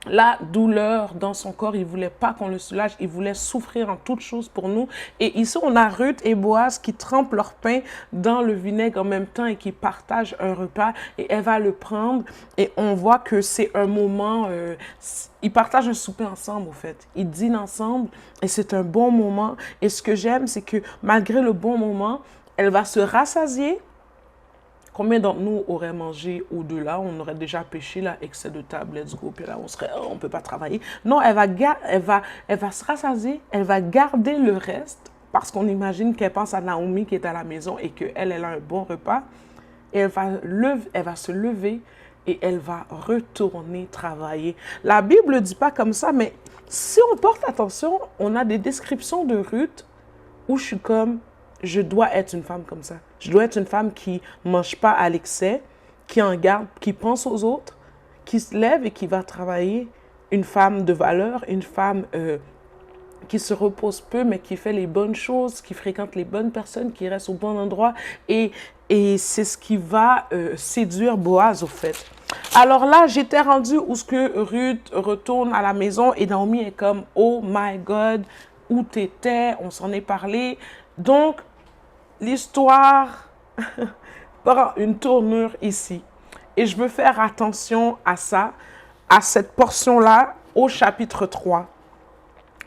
la douleur dans son corps. Il ne voulait pas qu'on le soulage. Il voulait souffrir en toutes choses pour nous. Et ici, on a Ruth et Boaz qui trempent leur pain dans le vinaigre en même temps et qui partagent un repas. Et elle va le prendre. Et on voit que c'est un moment... ils partagent un souper ensemble, au fait. Ils dînent ensemble et c'est un bon moment. Et ce que j'aime, c'est que malgré le bon moment, elle va se rassasier. Combien d'entre nous auraient mangé au-delà? On aurait déjà pêché, là, excès de table, let's go, puis là, on serait, on ne peut pas travailler. Non, elle va se rassasier, elle va garder le reste, parce qu'on imagine qu'elle pense à Naomi qui est à la maison et qu'elle, elle a un bon repas. Et elle va se lever et elle va retourner travailler. La Bible ne dit pas comme ça, mais si on porte attention, on a des descriptions de Ruth où je suis comme... Je dois être une femme comme ça. Je dois être une femme qui ne mange pas à l'excès, qui en garde, qui pense aux autres, qui se lève et qui va travailler. Une femme de valeur, une femme qui se repose peu, mais qui fait les bonnes choses, qui fréquente les bonnes personnes, qui reste au bon endroit. Et c'est ce qui va séduire Boaz, au fait. Alors là, j'étais rendue où ce que Ruth retourne à la maison et Naomi est comme « Oh my God, où t'étais? » On s'en est parlé. Donc, l'histoire prend une tournure ici. Et je veux faire attention à ça, à cette portion-là, au chapitre 3.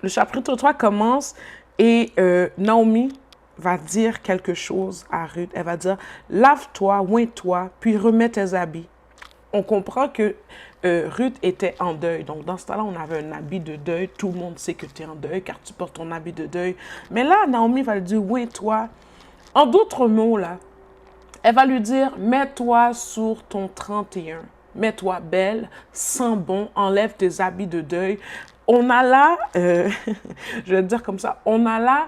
Le chapitre 3 commence Et Naomi va dire quelque chose à Ruth. Elle va dire, lave-toi, oins-toi, puis remets tes habits. On comprend que Ruth était en deuil. Donc, dans ce temps-là, on avait un habit de deuil. Tout le monde sait que tu es en deuil car tu portes ton habit de deuil. Mais là, Naomi va lui dire, oins-toi. En d'autres mots, là, elle va lui dire, mets-toi sur ton 31. Mets-toi belle, sens bon, enlève tes habits de deuil. On a là, je vais dire comme ça, on a là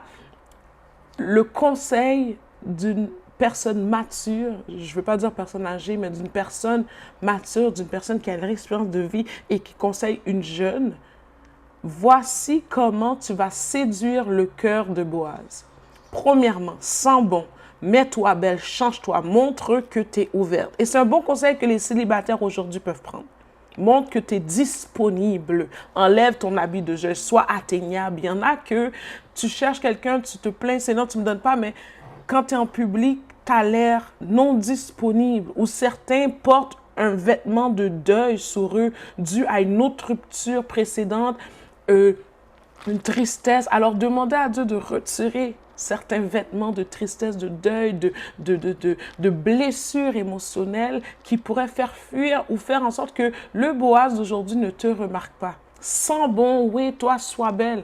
le conseil d'une personne mature, je ne veux pas dire personne âgée, mais d'une personne mature, d'une personne qui a une expérience de vie et qui conseille une jeune. Voici comment tu vas séduire le cœur de Boaz. Premièrement, sens bon. Mets-toi belle, change-toi, montre que tu es ouverte. Et c'est un bon conseil que les célibataires aujourd'hui peuvent prendre. Montre que tu es disponible. Enlève ton habit de jeu, sois atteignable. Il y en a que tu cherches quelqu'un, tu te plains, c'est non, tu ne me donnes pas, mais quand tu es en public, tu as l'air non disponible. Ou certains portent un vêtement de deuil sur eux dû à une autre rupture précédente, une tristesse. Alors demandez à Dieu de retirer certains vêtements de tristesse, de deuil, de blessures émotionnelles qui pourraient faire fuir ou faire en sorte que le Boaz d'aujourd'hui ne te remarque pas. Sens bon, oui, toi, sois belle.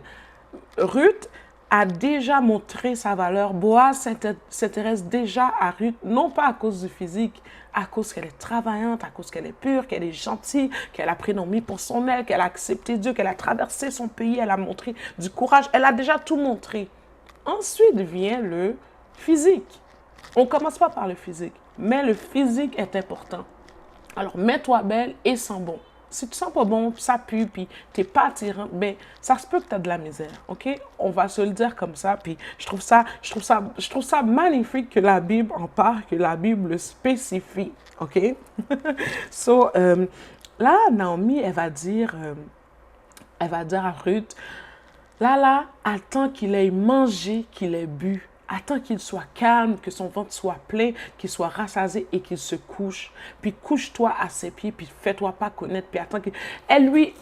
Ruth a déjà montré sa valeur. Boaz s'intéresse déjà à Ruth, non pas à cause du physique, à cause qu'elle est travaillante, à cause qu'elle est pure, qu'elle est gentille, qu'elle a pris Naomi pour son aile, qu'elle a accepté Dieu, qu'elle a traversé son pays, elle a montré du courage. Elle a déjà tout montré. Ensuite vient le physique. On ne commence pas par le physique, mais le physique est important. Alors, mets-toi belle et sens bon. Si tu sens pas bon, ça pue, puis tu n'es pas attirant, ben, ça se peut que tu as de la misère, OK? On va se le dire comme ça, puis je trouve ça magnifique que la Bible en parle, que la Bible le spécifie, OK? So, là, Naomi, elle va dire à Ruth, là, attends qu'il ait mangé, qu'il ait bu. Attends qu'il soit calme, que son ventre soit plein, qu'il soit rassasié et qu'il se couche. Puis couche-toi à ses pieds, puis fais-toi pas connaître, puis attends qu'il... Elle lui...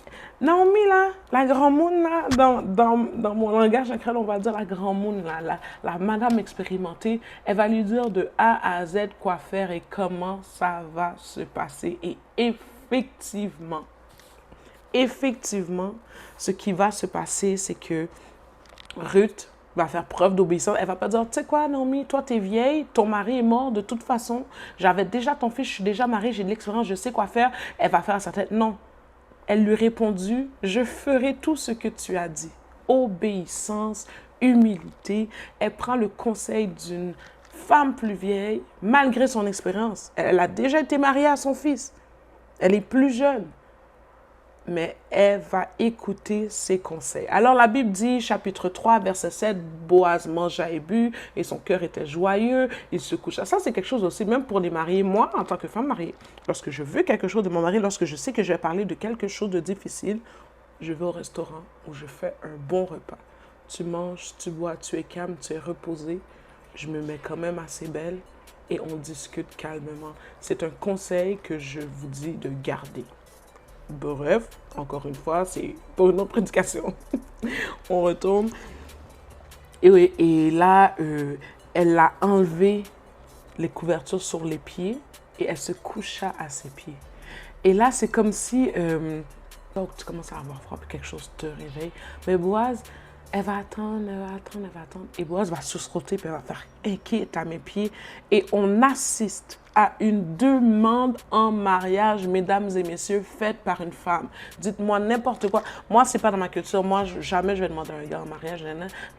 Naomi, là, la grand monde, là, dans mon langage incroyable, on va dire la grand monde, là, la madame expérimentée, elle va lui dire de A à Z quoi faire et comment ça va se passer. Et effectivement, ce qui va se passer, c'est que Ruth va faire preuve d'obéissance. Elle va pas dire, tu sais quoi, Naomi, toi, t'es vieille, ton mari est mort de toute façon, j'avais déjà ton fils, je suis déjà mariée, j'ai de l'expérience, je sais quoi faire. Elle va faire à sa tête, non. Elle lui répondit, je ferai tout ce que tu as dit. Obéissance, humilité. Elle prend le conseil d'une femme plus vieille, malgré son expérience. Elle a déjà été mariée à son fils. Elle est plus jeune. Mais elle va écouter ses conseils. Alors la Bible dit, chapitre 3, verset 7, Boaz mangea et but, et son cœur était joyeux, il se coucha. Ça, c'est quelque chose aussi, même pour les mariés. Moi, en tant que femme mariée, lorsque je veux quelque chose de mon mari, lorsque je sais que je vais parler de quelque chose de difficile, je vais au restaurant où je fais un bon repas. Tu manges, tu bois, tu es calme, tu es reposé. Je me mets quand même assez belle et on discute calmement. C'est un conseil que je vous dis de garder. Bref, encore une fois, c'est pour une autre prédication. On retourne. Et là, elle a enlevé les couvertures sur les pieds et elle se coucha à ses pieds. Et là, c'est comme si tu commences à avoir froid, puis quelque chose te réveille. Mais Boaz, elle va attendre. Et Boaz va se sauter, puis elle va faire inquiète à mes pieds. Et on assiste à une demande en mariage, mesdames et messieurs, faite par une femme. Dites-moi n'importe quoi. Moi, c'est pas dans ma culture. Moi, jamais je vais demander à un gars en mariage.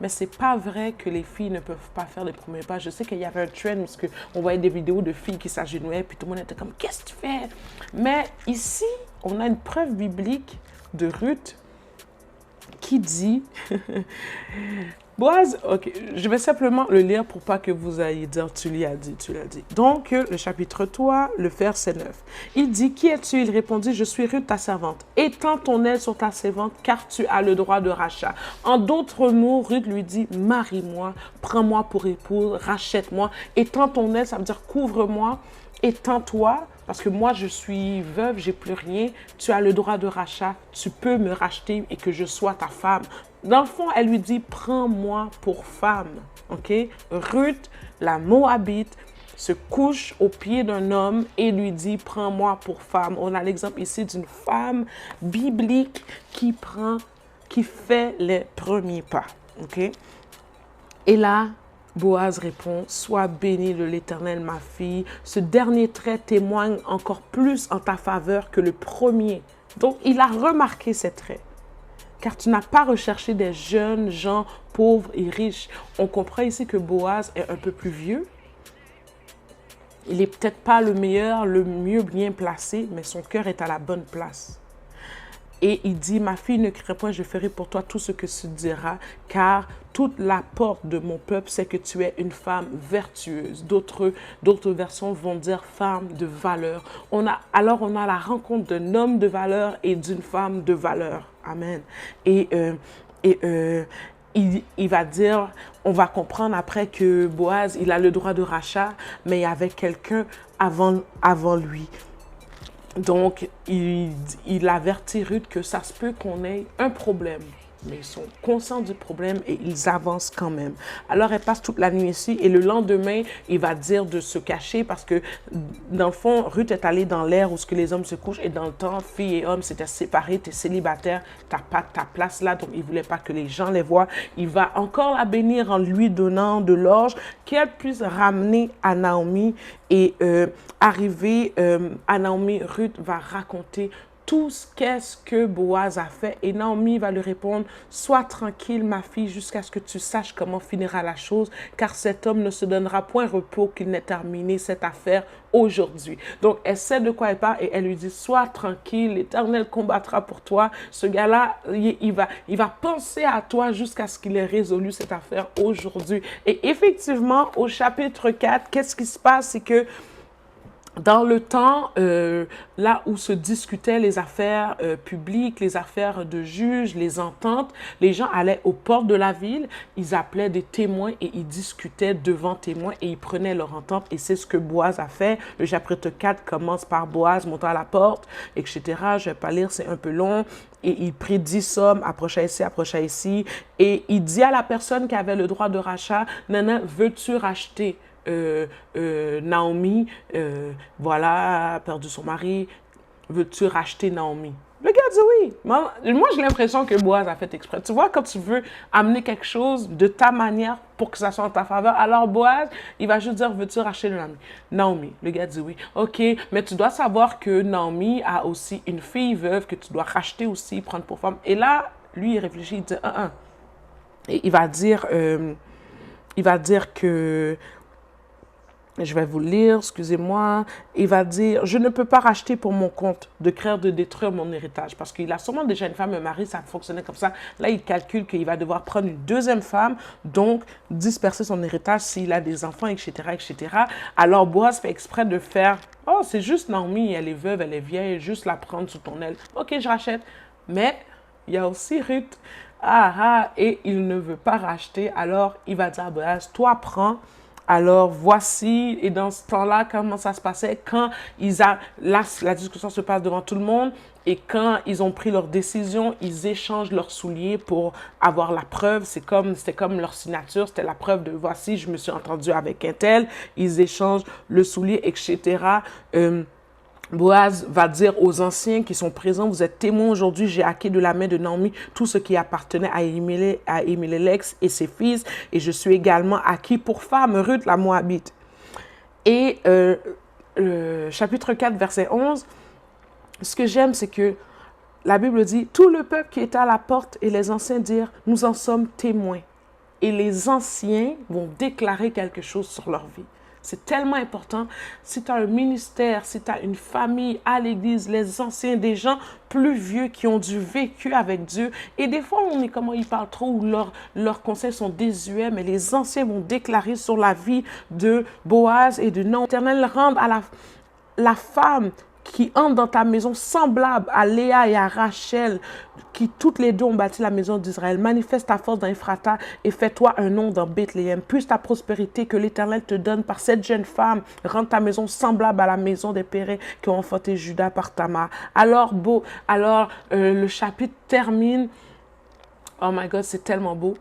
Mais c'est pas vrai que les filles ne peuvent pas faire les premiers pas. Je sais qu'il y avait un trend parce qu'on voyait des vidéos de filles qui s'agenouillaient, puis tout le monde était comme, qu'est-ce que tu fais? Mais ici, on a une preuve biblique de Ruth qui dit... Boaz, ok, je vais simplement le lire pour pas que vous ayez dire tu l'as dit. Donc, le chapitre 3, le verset 9. Il dit, qui es-tu? Il répondit, je suis Ruth, ta servante. Étends ton aile sur ta servante, car tu as le droit de rachat. En d'autres mots, Ruth lui dit, marie-moi, prends-moi pour épouse, rachète-moi. Étends ton aile, ça veut dire couvre-moi. Étends-toi, parce que moi, je suis veuve, j'ai plus rien. Tu as le droit de rachat. Tu peux me racheter et que je sois ta femme. Dans le fond, elle lui dit, prends-moi pour femme. OK? Ruth, la Moabite, se couche aux pieds d'un homme et lui dit, prends-moi pour femme. On a l'exemple ici d'une femme biblique qui fait les premiers pas. OK? Et là, Boaz répond, sois bénie de l'Éternel, ma fille. Ce dernier trait témoigne encore plus en ta faveur que le premier. Donc, il a remarqué ces traits. Car tu n'as pas recherché des jeunes gens pauvres et riches. On comprend ici que Boaz est un peu plus vieux. Il n'est peut-être pas le meilleur, le mieux bien placé, mais son cœur est à la bonne place. Et il dit, ma fille, ne crains point, je ferai pour toi tout ce que tu diras, car toute la porte de mon peuple sait que tu es une femme vertueuse. D'autres versions vont dire femme de valeur. Alors on a la rencontre d'un homme de valeur et d'une femme de valeur. Amen. Il va dire, on va comprendre après que Boaz, il a le droit de rachat, mais il y avait quelqu'un avant lui. Donc, il avertit Ruth que ça se peut qu'on ait un problème. Mais ils sont conscients du problème et ils avancent quand même. Alors, elle passe toute la nuit ici et le lendemain, il va dire de se cacher parce que, dans le fond, Ruth est allée dans l'air où les hommes se couchent et dans le temps, filles et hommes s'étaient séparés, tu es célibataire, tu n'as pas ta place là, donc il ne voulait pas que les gens les voient. Il va encore la bénir en lui donnant de l'orge qu'elle puisse ramener à Naomi et arriver à Naomi, Ruth va raconter tout ce qu'est-ce que Boaz a fait. Et Naomi va lui répondre, sois tranquille ma fille jusqu'à ce que tu saches comment finira la chose, car cet homme ne se donnera point repos qu'il n'ait terminé cette affaire aujourd'hui. Donc elle sait de quoi elle parle et elle lui dit, sois tranquille, l'Éternel combattra pour toi. Ce gars-là, il va penser à toi jusqu'à ce qu'il ait résolu cette affaire aujourd'hui. Et effectivement, au chapitre 4, qu'est-ce qui se passe? C'est que dans le temps, là où se discutaient les affaires publiques, les affaires de juges, les ententes, les gens allaient aux portes de la ville, ils appelaient des témoins et ils discutaient devant témoins et ils prenaient leur entente. Et c'est ce que Boaz a fait. Le chapitre 4 commence par Boaz montant à la porte, etc. Je ne vais pas lire, c'est un peu long. Et il prit 10 hommes, approcha ici. Et il dit à la personne qui avait le droit de rachat, « Nana, veux-tu racheter ?» Naomi, voilà, a perdu son mari, veux-tu racheter Naomi? Le gars dit oui. Moi, j'ai l'impression que Boaz a fait exprès. Tu vois, quand tu veux amener quelque chose de ta manière pour que ça soit en ta faveur, alors Boaz, il va juste dire, veux-tu racheter Naomi? Le gars dit oui. OK, mais tu dois savoir que Naomi a aussi une fille veuve que tu dois racheter aussi, prendre pour femme. Et là, lui, il réfléchit, il dit, Et il va dire que, je vais vous lire, excusez-moi. Il va dire, je ne peux pas racheter pour mon compte de craindre de détruire mon héritage. Parce qu'il a sûrement déjà une femme, un mari, ça fonctionnait comme ça. Là, il calcule qu'il va devoir prendre une deuxième femme, donc disperser son héritage s'il a des enfants, etc., etc. Alors, Boaz fait exprès de faire, oh, c'est juste Naomi, elle est veuve, elle est vieille, juste la prendre sous ton aile. OK, je rachète. Mais il y a aussi Ruth. Et il ne veut pas racheter. Alors, il va dire à Boaz, toi, prends. Alors, voici, et dans ce temps-là, comment ça se passait, quand la discussion se passe devant tout le monde, et quand ils ont pris leur décision, ils échangent leurs souliers pour avoir la preuve. C'était comme leur signature, c'était la preuve de, voici, je me suis entendu avec un tel, ils échangent le soulier, etc. Boaz va dire aux anciens qui sont présents, vous êtes témoins aujourd'hui, j'ai acquis de la main de Naomi tout ce qui appartenait à Elimelech et ses fils, et je suis également acquis pour femme Ruth la Moabite. Et chapitre 4, verset 11, ce que j'aime, c'est que la Bible dit, tout le peuple qui était à la porte et les anciens dirent, nous en sommes témoins. Et les anciens vont déclarer quelque chose sur leur vie. C'est tellement important. Si tu as un ministère, si tu as une famille à l'église, les anciens, des gens plus vieux qui ont du vécu avec Dieu. Et des fois, on est comment ils parlent trop ou leurs conseils sont désuets, mais les anciens vont déclarer sur la vie de Boaz et de non. L'Éternel rende à la femme qui entre dans ta maison semblable à Léa et à Rachel, qui toutes les deux ont bâti la maison d'Israël. Manifeste ta force dans Ephrata et fais-toi un nom dans Bethléem. Puisse ta prospérité que l'Éternel te donne par cette jeune femme rendre ta maison semblable à la maison des Pérez qui ont enfanté Judas par Tamar. Alors, le chapitre termine Oh my God, c'est tellement beau.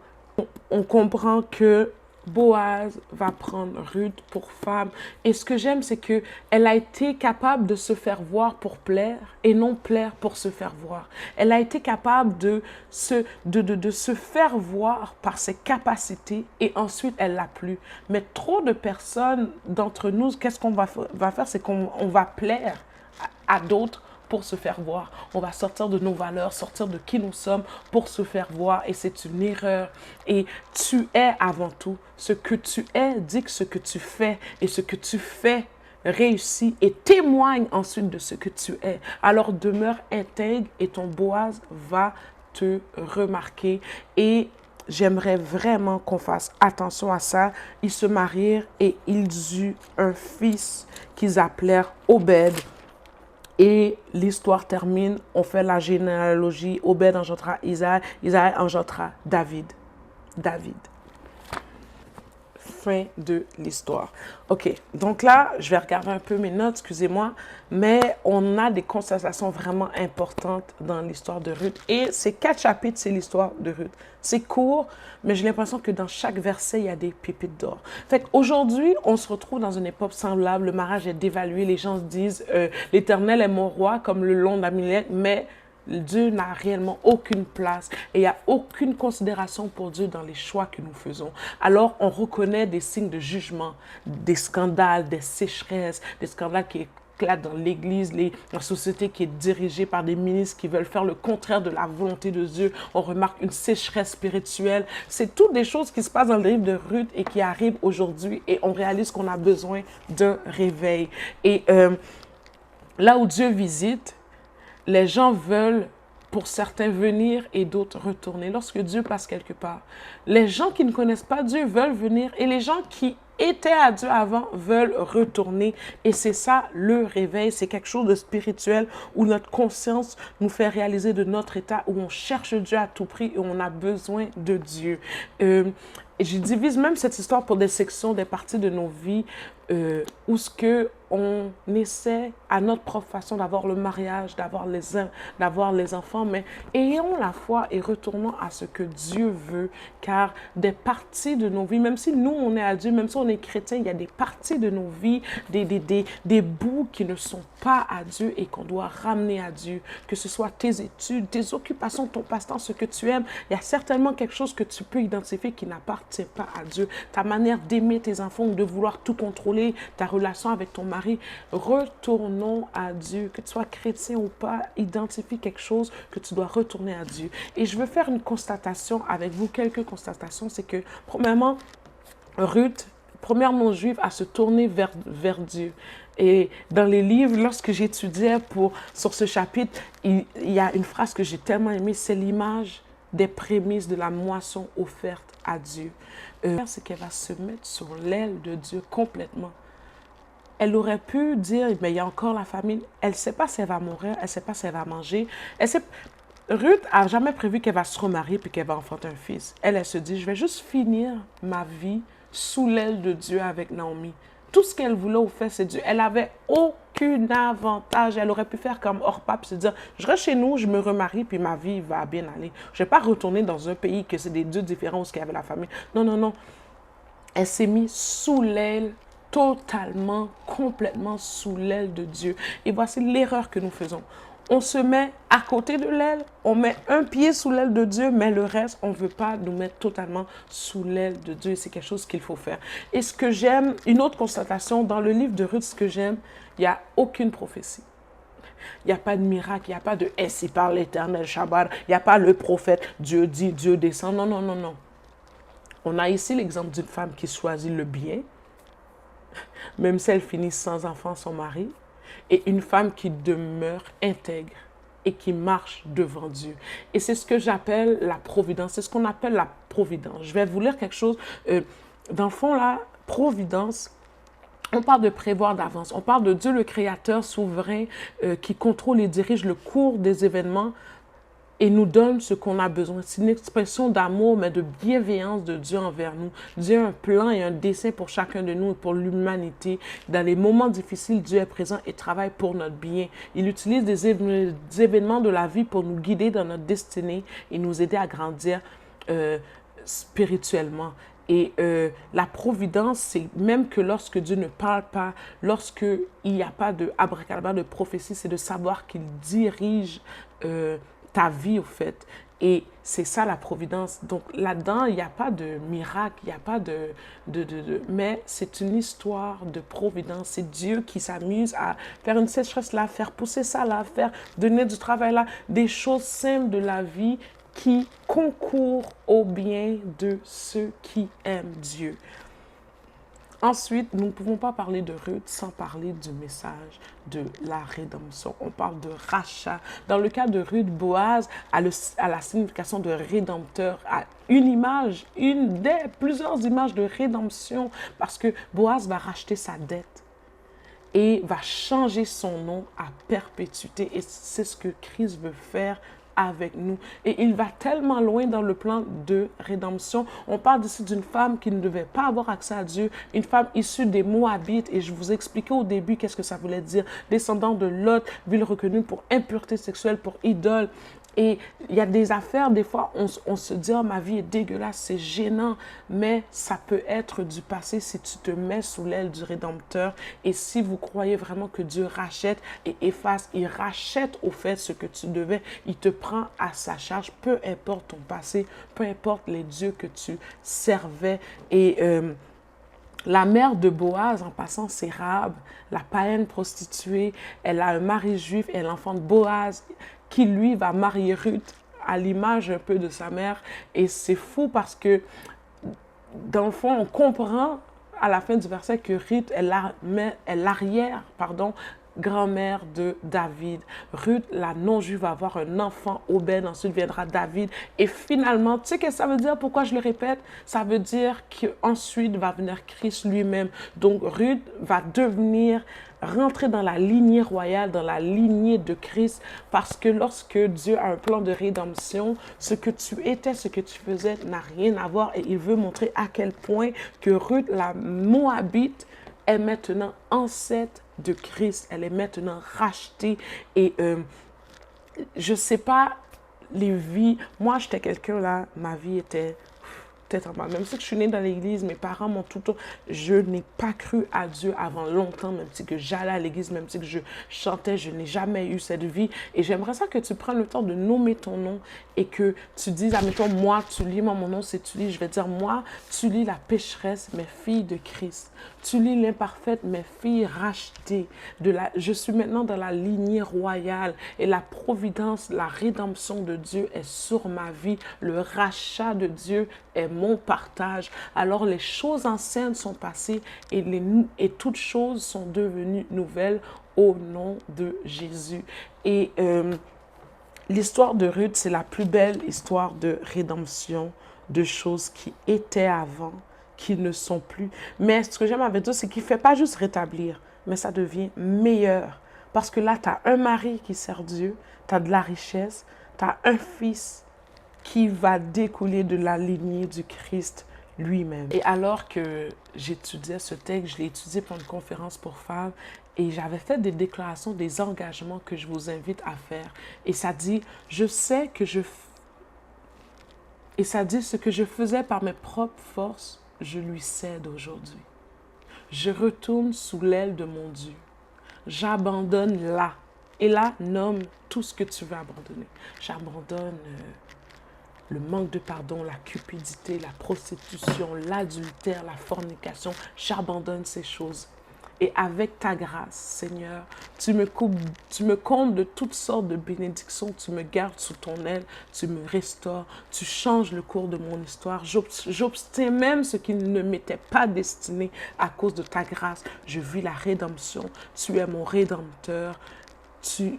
On comprend que Boaz va prendre Ruth pour femme. Et ce que j'aime, c'est que elle a été capable de se faire voir pour plaire et non plaire pour se faire voir. Elle a été capable de se faire voir par ses capacités et ensuite elle l'a plu. Mais trop de personnes d'entre nous, qu'est-ce qu'on va faire? C'est qu'on va plaire à d'autres pour se faire voir. On va sortir de nos valeurs, sortir de qui nous sommes pour se faire voir et c'est une erreur. Et tu es avant tout. Ce que tu es dit que ce que tu fais et ce que tu fais réussit et témoigne ensuite de ce que tu es. Alors demeure intègre et ton Boaz va te remarquer et j'aimerais vraiment qu'on fasse attention à ça. Ils se marièrent et ils eurent un fils qu'ils appelèrent Obed. Et l'histoire termine, on fait la généalogie, Obed engendra Isaïe, Isaïe engendra David. David. Fin de l'histoire. OK, donc là, je vais regarder un peu mes notes, excusez-moi, mais on a des constatations vraiment importantes dans l'histoire de Ruth. Et ces 4 chapitres, c'est l'histoire de Ruth. C'est court, mais j'ai l'impression que dans chaque verset, il y a des pépites d'or. Fait qu'aujourd'hui, on se retrouve dans une époque semblable. Le mariage est dévalué. Les gens se disent « L'Éternel est mon roi », comme le long de la millénaire, mais Dieu n'a réellement aucune place et il n'y a aucune considération pour Dieu dans les choix que nous faisons. Alors, on reconnaît des signes de jugement, des scandales, des sécheresses, des scandales qui éclatent dans l'Église, la société qui est dirigée par des ministres qui veulent faire le contraire de la volonté de Dieu. On remarque une sécheresse spirituelle. C'est toutes des choses qui se passent dans le livre de Ruth et qui arrivent aujourd'hui et on réalise qu'on a besoin d'un réveil. Et là où Dieu visite, les gens veulent, pour certains, venir et d'autres retourner. Lorsque Dieu passe quelque part, les gens qui ne connaissent pas Dieu veulent venir et les gens qui étaient à Dieu avant veulent retourner. Et c'est ça le réveil, c'est quelque chose de spirituel où notre conscience nous fait réaliser de notre état, où on cherche Dieu à tout prix et on a besoin de Dieu. Et je divise même cette histoire pour des sections, des parties de nos vies où ce que on essaie à notre propre façon d'avoir le mariage, d'avoir les enfants, mais ayons la foi et retournons à ce que Dieu veut, car des parties de nos vies, même si nous on est à Dieu, même si on est chrétien, il y a des parties de nos vies, des bouts qui ne sont pas à Dieu et qu'on doit ramener à Dieu, que ce soit tes études, tes occupations, ton passe-temps, ce que tu aimes, il y a certainement quelque chose que tu peux identifier qui n'appartient pas à Dieu, ta manière d'aimer tes enfants ou de vouloir tout contrôler, ta relation avec ton mari. Retournons à Dieu. Que tu sois chrétien ou pas, identifie quelque chose que tu dois retourner à Dieu. Et je veux faire une constatation avec vous, quelques constatations. C'est que, premièrement, Ruth, première non-juive, à se tourner vers Dieu. Et dans les livres, lorsque j'étudiais sur ce chapitre, il y a une phrase que j'ai tellement aimée, c'est l'image des prémices de la moisson offerte à Dieu. C'est qu'elle va se mettre sur l'aile de Dieu complètement. Elle aurait pu dire, mais il y a encore la famine. Elle ne sait pas si elle va mourir, elle ne sait pas si elle va manger. Ruth n'a jamais prévu qu'elle va se remarier puis qu'elle va enfanter un fils. Elle se dit, je vais juste finir ma vie sous l'aile de Dieu avec Naomi. Tout ce qu'elle voulait au fait, c'est Dieu. Elle n'avait aucun avantage. Elle aurait pu faire comme Orpa puis se dire, je reste chez nous, je me remarie puis ma vie va bien aller. Je ne vais pas retourner dans un pays que c'est des dieux différents où il y avait la famine. Non, non, non. Elle s'est mise sous l'aile totalement, complètement sous l'aile de Dieu. Et voici l'erreur que nous faisons. On se met à côté de l'aile, on met un pied sous l'aile de Dieu, mais le reste, on ne veut pas nous mettre totalement sous l'aile de Dieu. C'est quelque chose qu'il faut faire. Et ce que j'aime, une autre constatation, dans le livre de Ruth, ce que j'aime, il n'y a aucune prophétie. Il n'y a pas de miracle, il n'y a pas de « ainsi par l'Éternel, Shabbat », il n'y a pas le prophète, Dieu dit, Dieu descend. Non, non, non, non. On a ici l'exemple d'une femme qui choisit le bien, même si elle finit sans enfant, son mari, et une femme qui demeure intègre et qui marche devant Dieu. Et c'est ce que j'appelle la providence, c'est ce qu'on appelle la providence. Je vais vous lire quelque chose. Dans le fond, là, providence, on parle de prévoir d'avance, on parle de Dieu le Créateur souverain qui contrôle et dirige le cours des événements et nous donne ce qu'on a besoin. C'est une expression d'amour, mais de bienveillance de Dieu envers nous. Dieu a un plan et un dessein pour chacun de nous et pour l'humanité. Dans les moments difficiles, Dieu est présent et travaille pour notre bien. Il utilise des événements de la vie pour nous guider dans notre destinée et nous aider à grandir spirituellement. Et la providence, c'est même que lorsque Dieu ne parle pas, lorsqu'il n'y a pas de abracadabra, de prophétie, c'est de savoir qu'il dirige ta vie, au fait. Et c'est ça la providence. Donc là-dedans, il n'y a pas de miracle, il n'y a pas mais c'est une histoire de providence. C'est Dieu qui s'amuse à faire une sécheresse là, faire pousser ça là, faire donner du travail là, des choses simples de la vie qui concourent au bien de ceux qui aiment Dieu. Ensuite, nous ne pouvons pas parler de Ruth sans parler du message de la rédemption. On parle de rachat. Dans le cas de Ruth, Boaz a la signification de rédempteur, a une image, une des plusieurs images de rédemption, parce que Boaz va racheter sa dette et va changer son nom à perpétuité. Et c'est ce que Christ veut faire avec nous. Et il va tellement loin dans le plan de rédemption. On parle ici d'une femme qui ne devait pas avoir accès à Dieu, une femme issue des Moabites, et je vous expliquais au début qu'est-ce que ça voulait dire. Descendant de Lot, ville reconnue pour impureté sexuelle, pour idole. Et il y a des affaires, des fois, on se dit, oh, ma vie est dégueulasse, c'est gênant, mais ça peut être du passé si tu te mets sous l'aile du Rédempteur. Et si vous croyez vraiment que Dieu rachète et efface, il rachète au fait ce que tu devais, il te prend à sa charge, peu importe ton passé, peu importe les dieux que tu servais. Et la mère de Boaz, en passant, c'est Rahab, la païenne prostituée. Elle a un mari juif, elle enfante Boaz, qui lui va marier Ruth à l'image un peu de sa mère. Et c'est fou parce que, dans le fond, on comprend à la fin du verset que Ruth est l'arrière, grand-mère de David. Ruth, la non-juive, va avoir un enfant, Obed, ensuite viendra David. Et finalement, tu sais ce que ça veut dire? Pourquoi je le répète? Ça veut dire qu'ensuite va venir Christ lui-même. Donc Ruth va rentrer dans la lignée royale, dans la lignée de Christ, parce que lorsque Dieu a un plan de rédemption, ce que tu étais, ce que tu faisais n'a rien à voir, et il veut montrer à quel point que Ruth, la Moabite, est maintenant ancêtre de Christ. Elle est maintenant rachetée. Et je ne sais pas les vies. Moi, j'étais quelqu'un là, ma vie était peut-être en bas. Même si je suis née dans l'église, mes parents m'ont tout le temps. Je n'ai pas cru à Dieu avant longtemps, même si que j'allais à l'église, même si que je chantais, je n'ai jamais eu cette vie. Et j'aimerais ça que tu prennes le temps de nommer ton nom et que tu dises, admettons, moi, tu lis, moi, mon nom, c'est tu lis. Je vais dire, moi, tu lis la pécheresse, mes filles de Christ. Tu lis l'imparfaite, mes filles rachetées. Je suis maintenant dans la lignée royale et la providence, la rédemption de Dieu est sur ma vie. Le rachat de Dieu est mon partage. Alors les choses anciennes sont passées et toutes choses sont devenues nouvelles au nom de Jésus. Et l'histoire de Ruth, c'est la plus belle histoire de rédemption, de choses qui étaient avant, qui ne sont plus. Mais ce que j'aime avec Dieu, c'est qu'il ne fait pas juste rétablir, mais ça devient meilleur. Parce que là, tu as un mari qui sert Dieu, tu as de la richesse, tu as un fils qui va découler de la lignée du Christ lui-même. Et alors que j'étudiais ce texte, je l'ai étudié pour une conférence pour femmes, et j'avais fait des déclarations, des engagements que je vous invite à faire. Et ça dit, et ça dit, ce que je faisais par mes propres forces, je lui cède aujourd'hui. Je retourne sous l'aile de mon Dieu. J'abandonne là. Et là, nomme tout ce que tu veux abandonner. J'abandonne le manque de pardon, la cupidité, la prostitution, l'adultère, la fornication. J'abandonne ces choses. Et avec ta grâce, Seigneur, tu me combles de toutes sortes de bénédictions, tu me gardes sous ton aile, tu me restaures, tu changes le cours de mon histoire. J'obtiens même ce qui ne m'était pas destiné à cause de ta grâce. Je vis la rédemption, tu es mon rédempteur.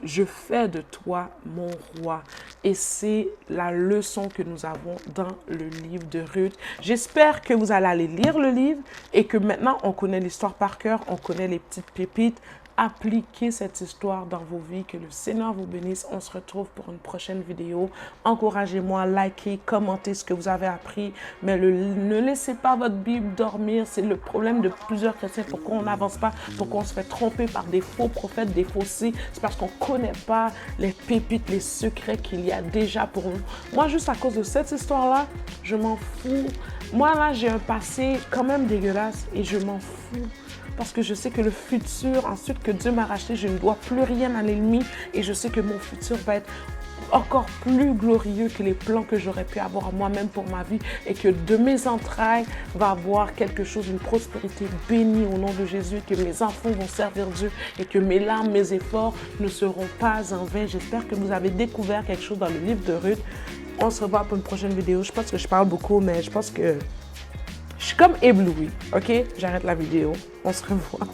Je fais de toi mon roi. Et c'est la leçon que nous avons dans le livre de Ruth. J'espère que vous allez aller lire le livre et que maintenant on connaît l'histoire par cœur, on connaît les petites pépites. appliquer cette histoire dans vos vies. Que le Seigneur vous bénisse. On se retrouve pour une prochaine vidéo. Encouragez-moi, likez, commentez ce que vous avez appris. Mais ne laissez pas votre Bible dormir. C'est le problème de plusieurs chrétiens. Pourquoi on n'avance pas? Pourquoi on se fait tromper par des faux prophètes, des faussis? C'est parce qu'on ne connaît pas les pépites, les secrets qu'il y a déjà pour nous. Moi, juste à cause de cette histoire-là, je m'en fous. Moi, là, j'ai un passé quand même dégueulasse et je m'en fous. Parce que je sais que le futur, ensuite que Dieu m'a racheté, je ne dois plus rien à l'ennemi. Et je sais que mon futur va être encore plus glorieux que les plans que j'aurais pu avoir moi-même pour ma vie. Et que de mes entrailles va avoir quelque chose, une prospérité bénie au nom de Jésus. Que mes enfants vont servir Dieu. Et que mes larmes, mes efforts ne seront pas en vain. J'espère que vous avez découvert quelque chose dans le livre de Ruth. On se revoit pour une prochaine vidéo. Je pense que je parle beaucoup, mais je pense que je suis comme éblouie. OK? J'arrête la vidéo. On se revoit.